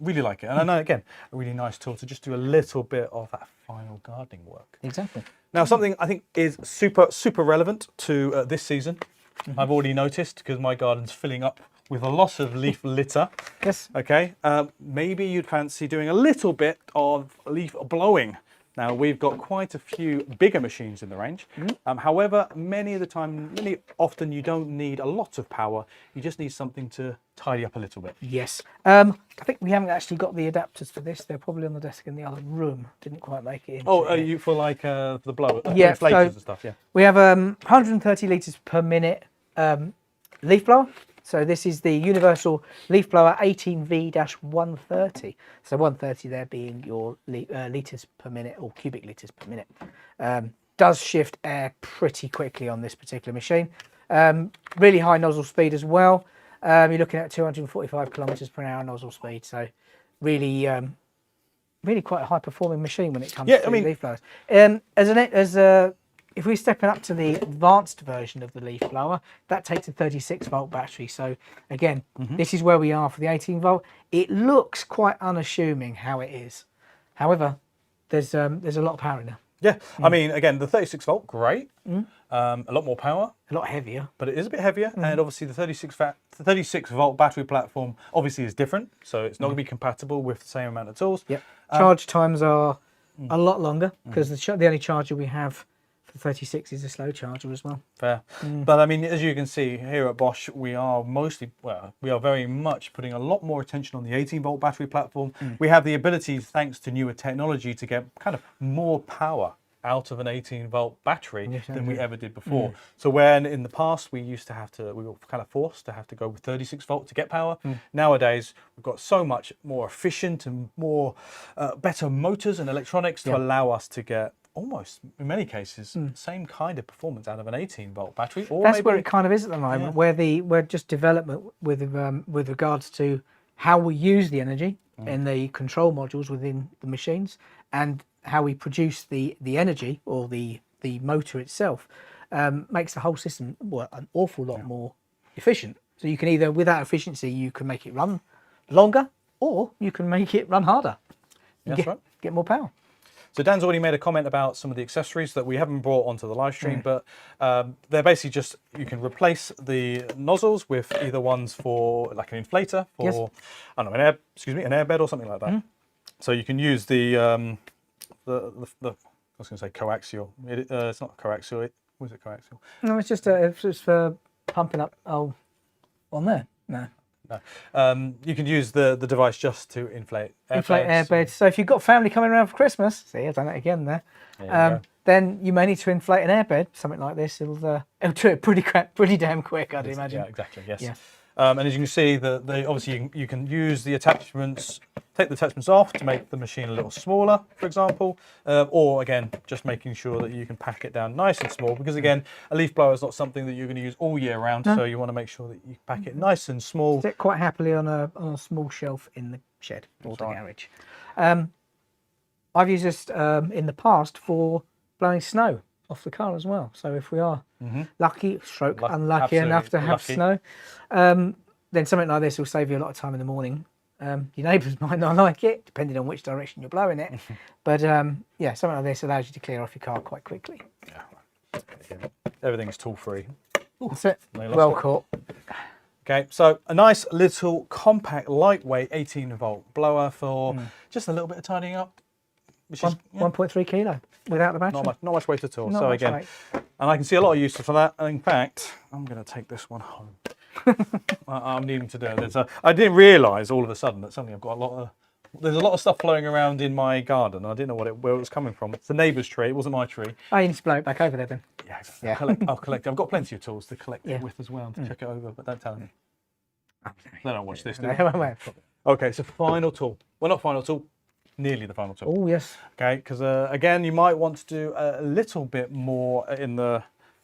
Really like it. And I know, again, a really nice tool to just do a little bit of that final gardening work. Exactly. Now, something I think is super relevant to this season. I've already noticed, because my garden's filling up with a lot of leaf litter. Yes. Okay, maybe you'd fancy doing a little bit of leaf blowing. Now, we've got quite a few bigger machines in the range. However, many often you don't need a lot of power. You just need something to tidy up a little bit. Yes. I think we haven't actually got the adapters for this. They're probably on the desk in the other room. Didn't quite make it in. Oh, are you for like the blower? Yeah, inflators and stuff, yeah. We have 130 litres per minute leaf blower. So this is the universal leaf blower 18V-130. So 130 there being your litres per minute, or cubic litres per minute. Does shift air pretty quickly on this particular machine. Really high nozzle speed as well. You're looking at 245 kilometres per hour nozzle speed. So really, really quite a high performing machine when it comes to leaf blowers. If we're stepping up to the advanced version of the leaf blower, that takes a 36 volt battery. So again, this is where we are for the 18 volt. It looks quite unassuming how it is. However, there's a lot of power in there. Yeah, I mean, again, the 36 volt, great. A lot more power. A lot heavier. But it is a bit heavier. And obviously the 36 volt battery platform obviously is different. So it's not going to be compatible with the same amount of tools. Yep. Charge times are a lot longer, because the only charger we have for 36 is a slow charger as well. Fair. But I mean, as you can see here at Bosch, we are very much putting a lot more attention on the 18 volt battery platform. We have the ability, thanks to newer technology, to get kind of more power out of an 18 volt battery than we ever did before. So when in the past we were kind of forced to have to go with 36 volt to get power, nowadays we've got so much more efficient and more better motors and electronics to allow us to get almost, in many cases, same kind of performance out of an 18 volt battery. Or that's where it kind of is at the moment, where just development with regards to how we use the energy in the control modules within the machines, and how we produce the energy, or the motor itself, makes the whole system an awful lot more efficient. So you can either, with that efficiency, you can make it run longer, or you can make it run harder. That's right. Get more power. So Dan's already made a comment about some of the accessories that we haven't brought onto the live stream, but they're basically just, you can replace the nozzles with either ones for like an inflator, for I don't know, an airbed or something like that. So you can use the I was going to say coaxial. It's not coaxial. Was it coaxial? No, it's just for pumping up. Oh, on there? No. No. You can use the device just to inflate airbeds. So if you've got family coming around for Christmas, see, I've done it again there. Then you may need to inflate an airbed. Something like this, it'll do it pretty damn quick, I'd imagine. Yeah, exactly. Yes. And as you can see, obviously you can use the attachments, take the attachments off to make the machine a little smaller, for example, or again, just making sure that you can pack it down nice and small, because again, a leaf blower is not something that you're going to use all year round, so you want to make sure that you pack it nice and small. Sit quite happily on a small shelf in the shed or the garage. I've used this in the past for blowing snow off the car as well. So if we are lucky, unlucky enough to have snow, then something like this will save you a lot of time in the morning. Your neighbours might not like it, depending on which direction you're blowing it. But yeah, something like this allows you to clear off your car quite quickly. Yeah. Everything's tool free. That's it. Well caught. Okay, so a nice little compact, lightweight 18 volt blower for just a little bit of tidying up. Which is 1.3 kilo without the battery. Not much weight at all. So again, and I can see a lot of use for that. And in fact, I'm going to take this one home. I'm needing to do it. I didn't realise all of a sudden that suddenly I've got there's a lot of stuff flowing around in my garden. I didn't know where it was coming from. It's the neighbour's tree. It wasn't my tree. I need to blow it back over there then. Yeah. I'll collect. I've got plenty of tools to collect it with as well, to check it over. But don't tell them. They don't watch this, do they? Okay, so final tool. Well, not final tool. Nearly the final tool. Oh yes. Okay, because again, you might want to do a little bit more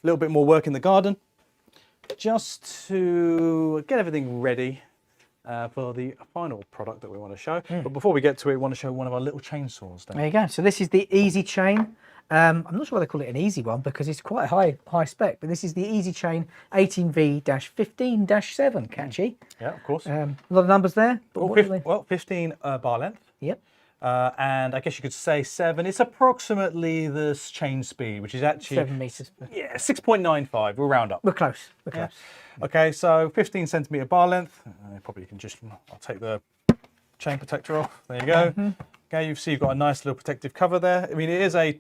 work in the garden, just to get everything ready for the final product that we want to show. But before we get to it, we want to show one of our little chainsaws. There you go. So this is the Easy Chain. I'm not sure why they call it an easy one because it's quite high spec, but this is the Easy Chain 18V-15-7. Catchy. Yeah, of course. A lot of numbers there. But Well, 15 bar length. Yep. And I guess you could say 7. It's approximately the chain speed, which is actually 7 meters. yeah, 6.95. We'll round up. We're close. We're close. Okay, so 15 centimeter bar length. Probably can just, I'll take the chain protector off. There you go. Okay, you see you've got a nice little protective cover there. I mean, it is a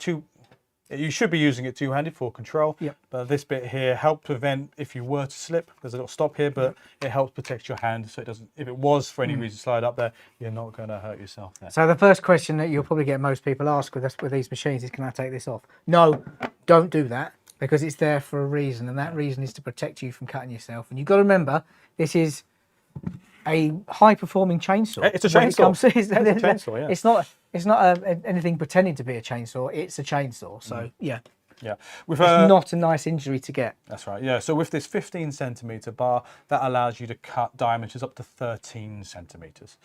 you should be using it two-handed for control. Yep. But this bit here helps prevent if you were to slip. There's a little stop here, but it helps protect your hand so it doesn't, if it was for any reason slide up there, you're not going to hurt yourself there. So the first question that you'll probably get most people ask with these machines is, can I take this off? No, don't do that, because it's there for a reason, and that reason is to protect you from cutting yourself. And you've got to remember, this is a high-performing chainsaw. It's a chainsaw. It's a chainsaw, yeah. It's not anything pretending to be a chainsaw. It's a chainsaw. So yeah, with it's not a nice injury to get. That's right. Yeah. So with this 15 centimeter bar, that allows you to cut diameters up to 13 centimeters.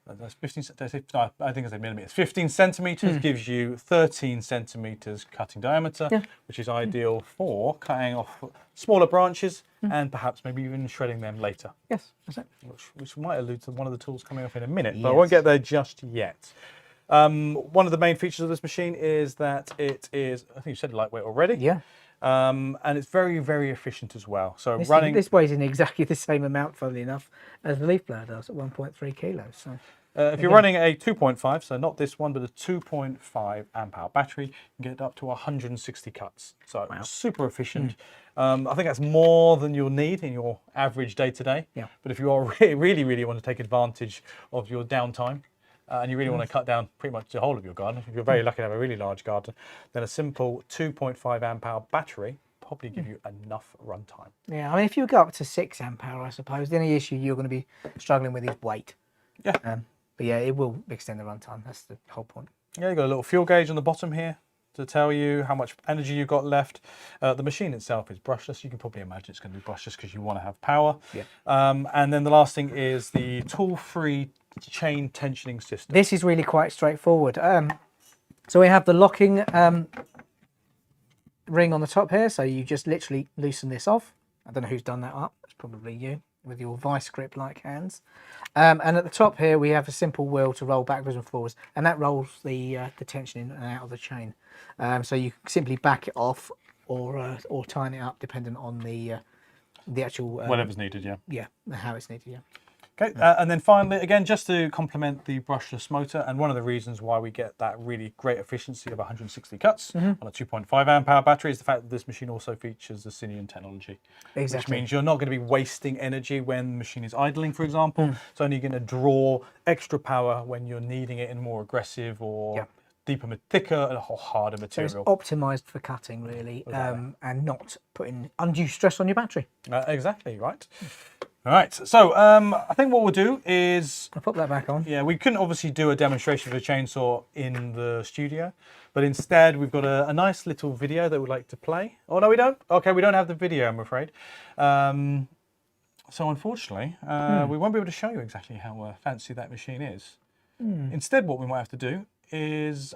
That's 15. No, I think it's millimeters. 15 centimeters gives you 13 centimeters cutting diameter, which is ideal for cutting off smaller branches and perhaps maybe even shredding them later. Yes, that's it. Which might allude to one of the tools coming up in a minute, but I won't get there just yet. One of the main features of this machine is that it is, I think you said lightweight already. Yeah. And it's very, very efficient as well. So this weighs in exactly the same amount, funnily enough, as the Leaf blower does at 1.3 kilos. So if you're running a 2.5, so not this one, but a 2.5 amp hour battery, you can get up to 160 cuts. So super efficient. I think that's more than you'll need in your average day to day. Yeah. But if you are really want to take advantage of your downtime, and you really want to cut down pretty much the whole of your garden, if you're very lucky to have a really large garden, then a simple 2.5 amp hour battery probably give you enough runtime. Yeah, I mean, if you go up to 6 amp hour, I suppose, the only issue you're going to be struggling with is weight. Yeah. But yeah, it will extend the runtime. That's the whole point. Yeah, you've got a little fuel gauge on the bottom here to tell you how much energy you've got left. The machine itself is brushless. You can probably imagine it's going to be brushless because you want to have power. Yeah. And then the last thing is the tool-free chain tensioning system. This is really quite straightforward. So we have the locking ring on the top here. So you just literally loosen this off. I don't know who's done that up. It's probably you with your vice grip like hands. And at the top here we have a simple wheel to roll backwards and forwards, and that rolls the tension in and out of the chain. So you can simply back it off or tighten it up depending on the actual whatever's needed. Yeah, how it's needed. Yeah. Okay, and then finally, again, just to complement the brushless motor, and one of the reasons why we get that really great efficiency of 160 cuts on a 2.5 amp hour battery is the fact that this machine also features the Syneon technology. Exactly. Which means you're not going to be wasting energy when the machine is idling, for example. It's only going to draw extra power when you're needing it in more aggressive or deeper, thicker, or harder material. So it's optimised for cutting, really, and not putting undue stress on your battery. Exactly, right. All right, so I think what we'll do is... I'll pop that back on. Yeah, we couldn't obviously do a demonstration of the chainsaw in the studio, but instead we've got a nice little video that we'd like to play. Oh, no, we don't? Okay, we don't have the video, I'm afraid. So unfortunately, we won't be able to show you exactly how fancy that machine is. Instead, what we might have to do is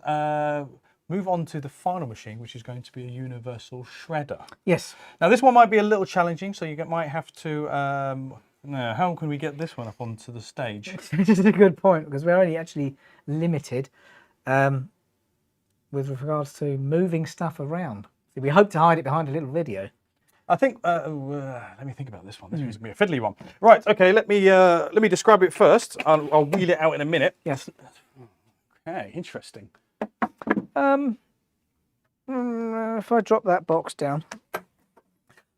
move on to the final machine, which is going to be a universal shredder. Yes. Now, this one might be a little challenging, so you might have to... how can we get this one up onto the stage? This is a good point, because we're only actually limited with regards to moving stuff around. So we hope to hide it behind a little video. I think, let me think about this one. This one's going to be a fiddly one. Right, okay, let me describe it first. I'll wheel it out in a minute. Yes. Okay, interesting. If I drop that box down.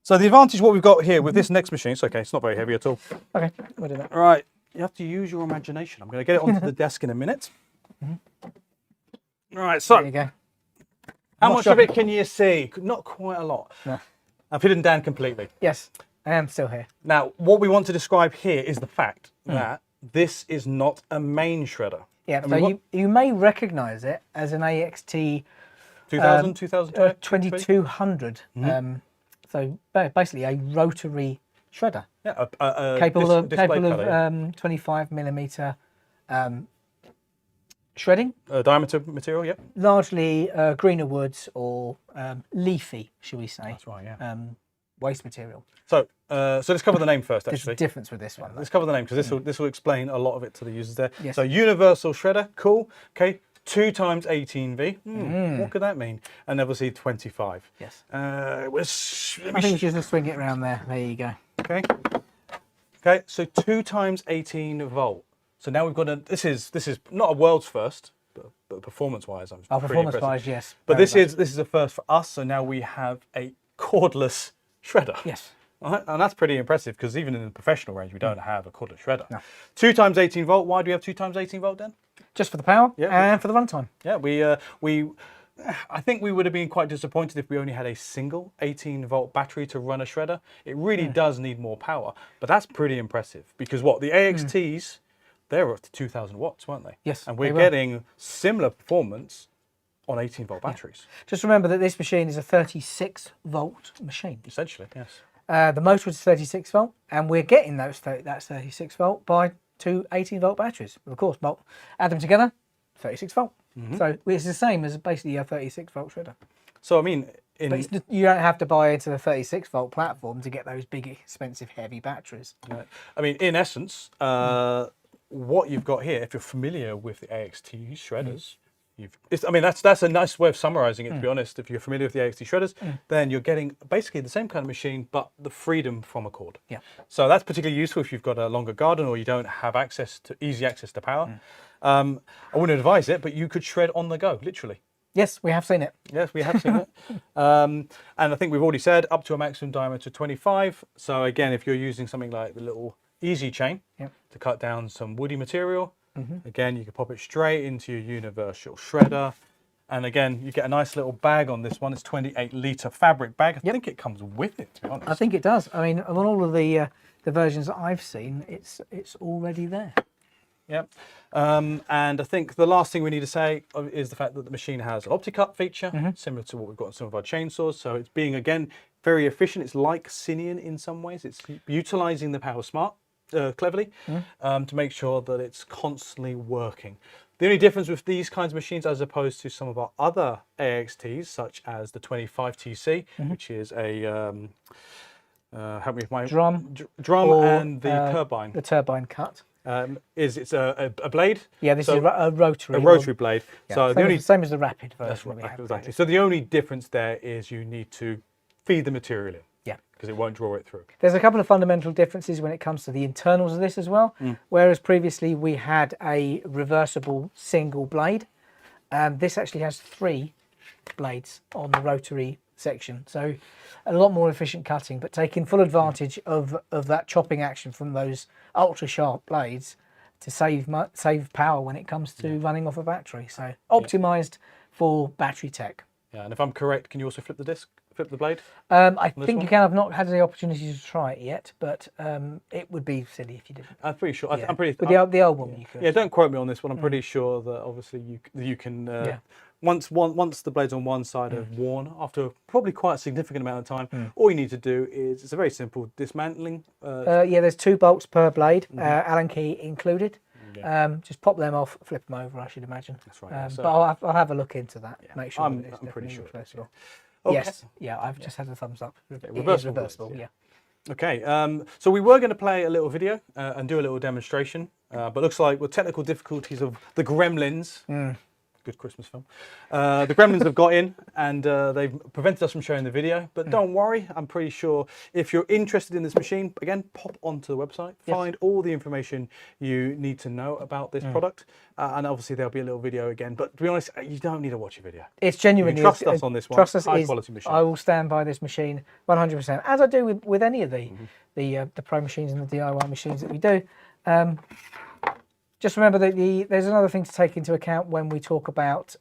So the advantage what we've got here with this next machine, it's not very heavy at all. Okay, we'll do that. All right, you have to use your imagination. I'm going to get it onto the desk in a minute. All right, so there you go. How much of it can you see? Not quite a lot. No. I've hidden down completely. Yes, I am still here. Now, what we want to describe here is the fact that this is not a main shredder. Yeah, so you may recognise it as an AXT 2200. So basically a rotary shredder. Yeah, capable of 25mm shredding. Diameter material, yep. Largely greener woods or leafy, shall we say. That's right, yeah. Waste material. So let's cover the name first, There's actually. a difference with this one. Let's cover the name, because this will explain a lot of it to the users there. Yes. So universal shredder, cool. Okay, 2 times 18V. What could that mean? And obviously 25. Yes. I I think you just swing it around there. There you go. Okay. Okay, so 2 times 18 volt. So now we've got a. This is not a world's first, but performance-wise, I'm pretty Performance-wise, impressed. yes. But very this is a first for us. So now we have a cordless shredder. Yes. Right? And that's pretty impressive, because even in the professional range, we don't have a cordless shredder. No. 2 times 18 volt. Why do we have 2 times 18 volt then? Just for the power Yeah. and for the runtime. Yeah, I think we would have been quite disappointed if we only had a single 18 volt battery to run a shredder. It really does need more power, but that's pretty impressive, because the AXTs, they were up to 2,000 watts, weren't they? Yes, And we're they were. getting similar performance on 18 volt batteries. Just remember that this machine is a 36 volt machine. Essentially, yes. The motor is 36 volt, and we're getting that's 36 volt by 2 18 volt batteries. Of course, add them together, 36 volt. So it's the same as basically a 36 volt shredder. So I mean, But you don't have to buy into the 36 volt platform to get those big, expensive, heavy batteries. I mean, in essence, what you've got here, if you're familiar with the AXT shredders, that's a nice way of summarizing it, to be honest. If you're familiar with the AXT shredders, then you're getting basically the same kind of machine, but the freedom from a cord. Yeah. So that's particularly useful if you've got a longer garden or you don't have easy access to power. I wouldn't advise it, but you could shred on the go, literally. Yes, we have seen it. Yes, we have seen it. And I think we've already said up to a maximum diameter of 25. So again, if you're using something like the little easy chain to cut down some woody material, again, you can pop it straight into your universal shredder. And again, you get a nice little bag on this one. It's 28-litre fabric bag. I think it comes with it, to be honest. I think it does. I mean, on all of the versions that I've seen, it's already there. Yep. And I think the last thing we need to say is the fact that the machine has an OptiCut feature, similar to what we've got on some of our chainsaws. So it's being, again, very efficient. It's like Cinian in some ways. It's utilising the power smart cleverly to make sure that it's constantly working. The only difference with these kinds of machines, as opposed to some of our other AXTs, such as the 25TC, which is a help me with my Drum and the turbine. The turbine cut. It's a blade. Yeah, this is a rotary. A rotary blade. Yeah, So same as the rapid version. that's right, we have. exactly. So the only difference there is you need to feed the material in. Yeah. Because it won't draw it through. There's a couple of fundamental differences when it comes to the internals of this as well. Whereas previously we had a reversible single blade, this actually has 3 blades on the rotary section. So a lot more efficient cutting, but taking full advantage of that chopping action from those ultra sharp blades to save power when it comes to running off a battery. So optimized for battery tech. Yeah, and if I'm correct, can you also flip the blade? I think you can. I've not had the opportunity to try it yet, but it would be silly if you didn't. I'm pretty sure. Yeah. I'm pretty. With the old one, you could. Yeah, don't quote me on this one. I'm pretty sure that obviously you can. Once the blades on one side are worn after probably quite a significant amount of time, all you need to do is it's a very simple dismantling. There's 2 bolts per blade, Allen key included. Just pop them off, flip them over, I should imagine. That's right. But I'll have a look into that. Make sure. I'm pretty sure. Okay. Yes. Yeah, I've just had a thumbs up. Reversible. Yeah. Okay. So we were going to play a little video and do a little demonstration, but looks like with technical difficulties of the Gremlins. Good Christmas film. The Gremlins have got in and they've prevented us from showing the video, but don't worry, I'm pretty sure if you're interested in this machine, again, pop onto the website, find all the information you need to know about this product, and obviously there'll be a little video again, but to be honest, you don't need to watch a video. It's genuinely... Trust us on this one. Trust us. High quality machine. I will stand by this machine 100%, as I do with any of the pro machines and the DIY machines that we do. Just remember that there's another thing to take into account when we talk about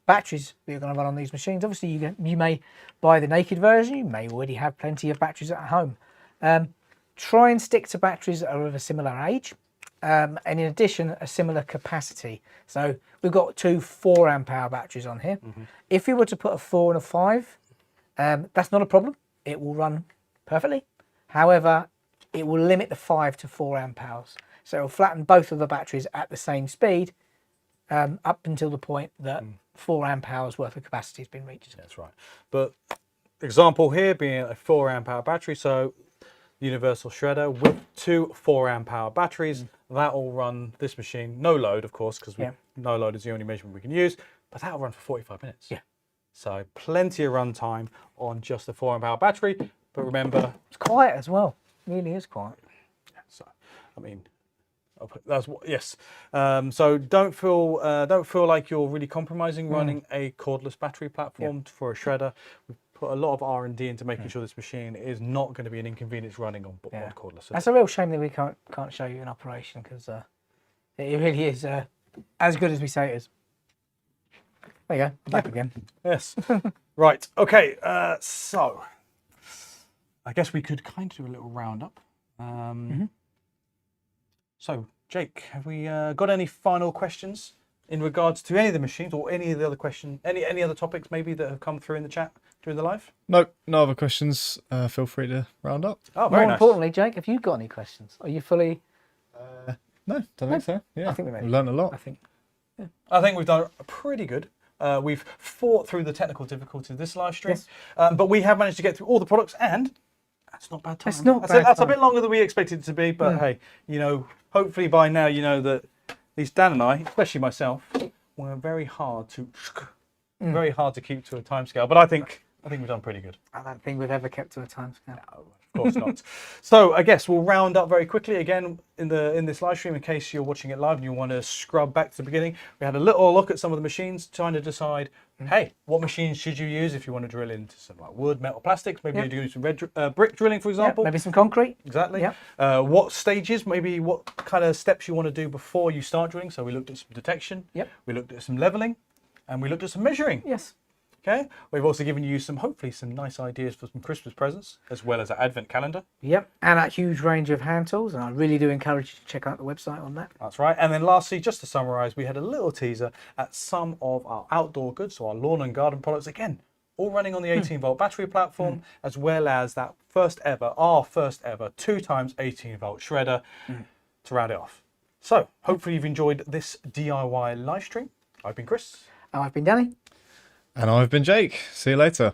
batteries that you're going to run on these machines. Obviously, you may buy the naked version. You may already have plenty of batteries at home. Try and stick to batteries that are of a similar age, and in addition, a similar capacity. So we've got 2 4-amp-hour batteries on here. If you were to put a 4 and a 5, that's not a problem. It will run perfectly. However, it will limit the 5 to 4 amp hours. So it'll flatten both of the batteries at the same speed, up until the point that 4 amp hours worth of capacity has been reached. That's right. But example here being a 4 amp hour battery, so universal shredder with 2 4 amp hour batteries, that will run this machine, no load of course, because no load is the only measurement we can use, but that will run for 45 minutes. Yeah. So plenty of run time on just a 4 amp hour battery, but remember, It's quiet as well. It really is quiet. so I mean, that's what, yes. So don't feel like you're really compromising running a cordless battery platform for a shredder. We've put a lot of R&D into making sure this machine is not going to be an inconvenience running on cordless. That's a real shame that we can't show you in operation, because it really is as good as we say it is. There you go, back again. Yes. Right. Okay. So I guess we could kind of do a little roundup. So, Jake, have we got any final questions in regards to any of the machines, or any of the other questions, any other topics maybe that have come through in the chat during the live? No other questions. Feel free to round up. Oh, very More nice. importantly, Jake, have you got any questions? Are you fully? No, don't think so. Yeah, I think we we've learned a lot. I think we've done pretty good. We've fought through the technical difficulties of this live stream, but we have managed to get through all the products, and that's not bad time. It's not That's bad a time. bit longer than we expected it to be, but hey, you know, hopefully by now you know that at least Dan and I, especially myself, were very hard to keep to a timescale. But I think we've done pretty good. I don't think we've ever kept to a time scale. Of course not. So I guess we'll round up very quickly again in this live stream in case you're watching it live and you want to scrub back to the beginning. We had a little look at some of the machines, trying to decide, hey, what machines should you use if you want to drill into some like wood, metal, plastics? Maybe you do some brick drilling, for example. Maybe some concrete. Exactly. Yeah. What stages, maybe what kind of steps you want to do before you start drilling. So we looked at some detection. Yep. We looked at some leveling, and we looked at some measuring. Yes. Okay. We've also given you hopefully some nice ideas for some Christmas presents, as well as our advent calendar. Yep. And a huge range of hand tools, and I really do encourage you to check out the website on that. That's right. And then lastly, just to summarise, we had a little teaser at some of our outdoor goods, so our lawn and garden products, again, all running on the 18-volt battery platform, as well as that our first ever 2x 18-volt shredder to round it off. So hopefully you've enjoyed this DIY live stream. I've been Chris. And I've been Danny. And I've been Jake. See you later.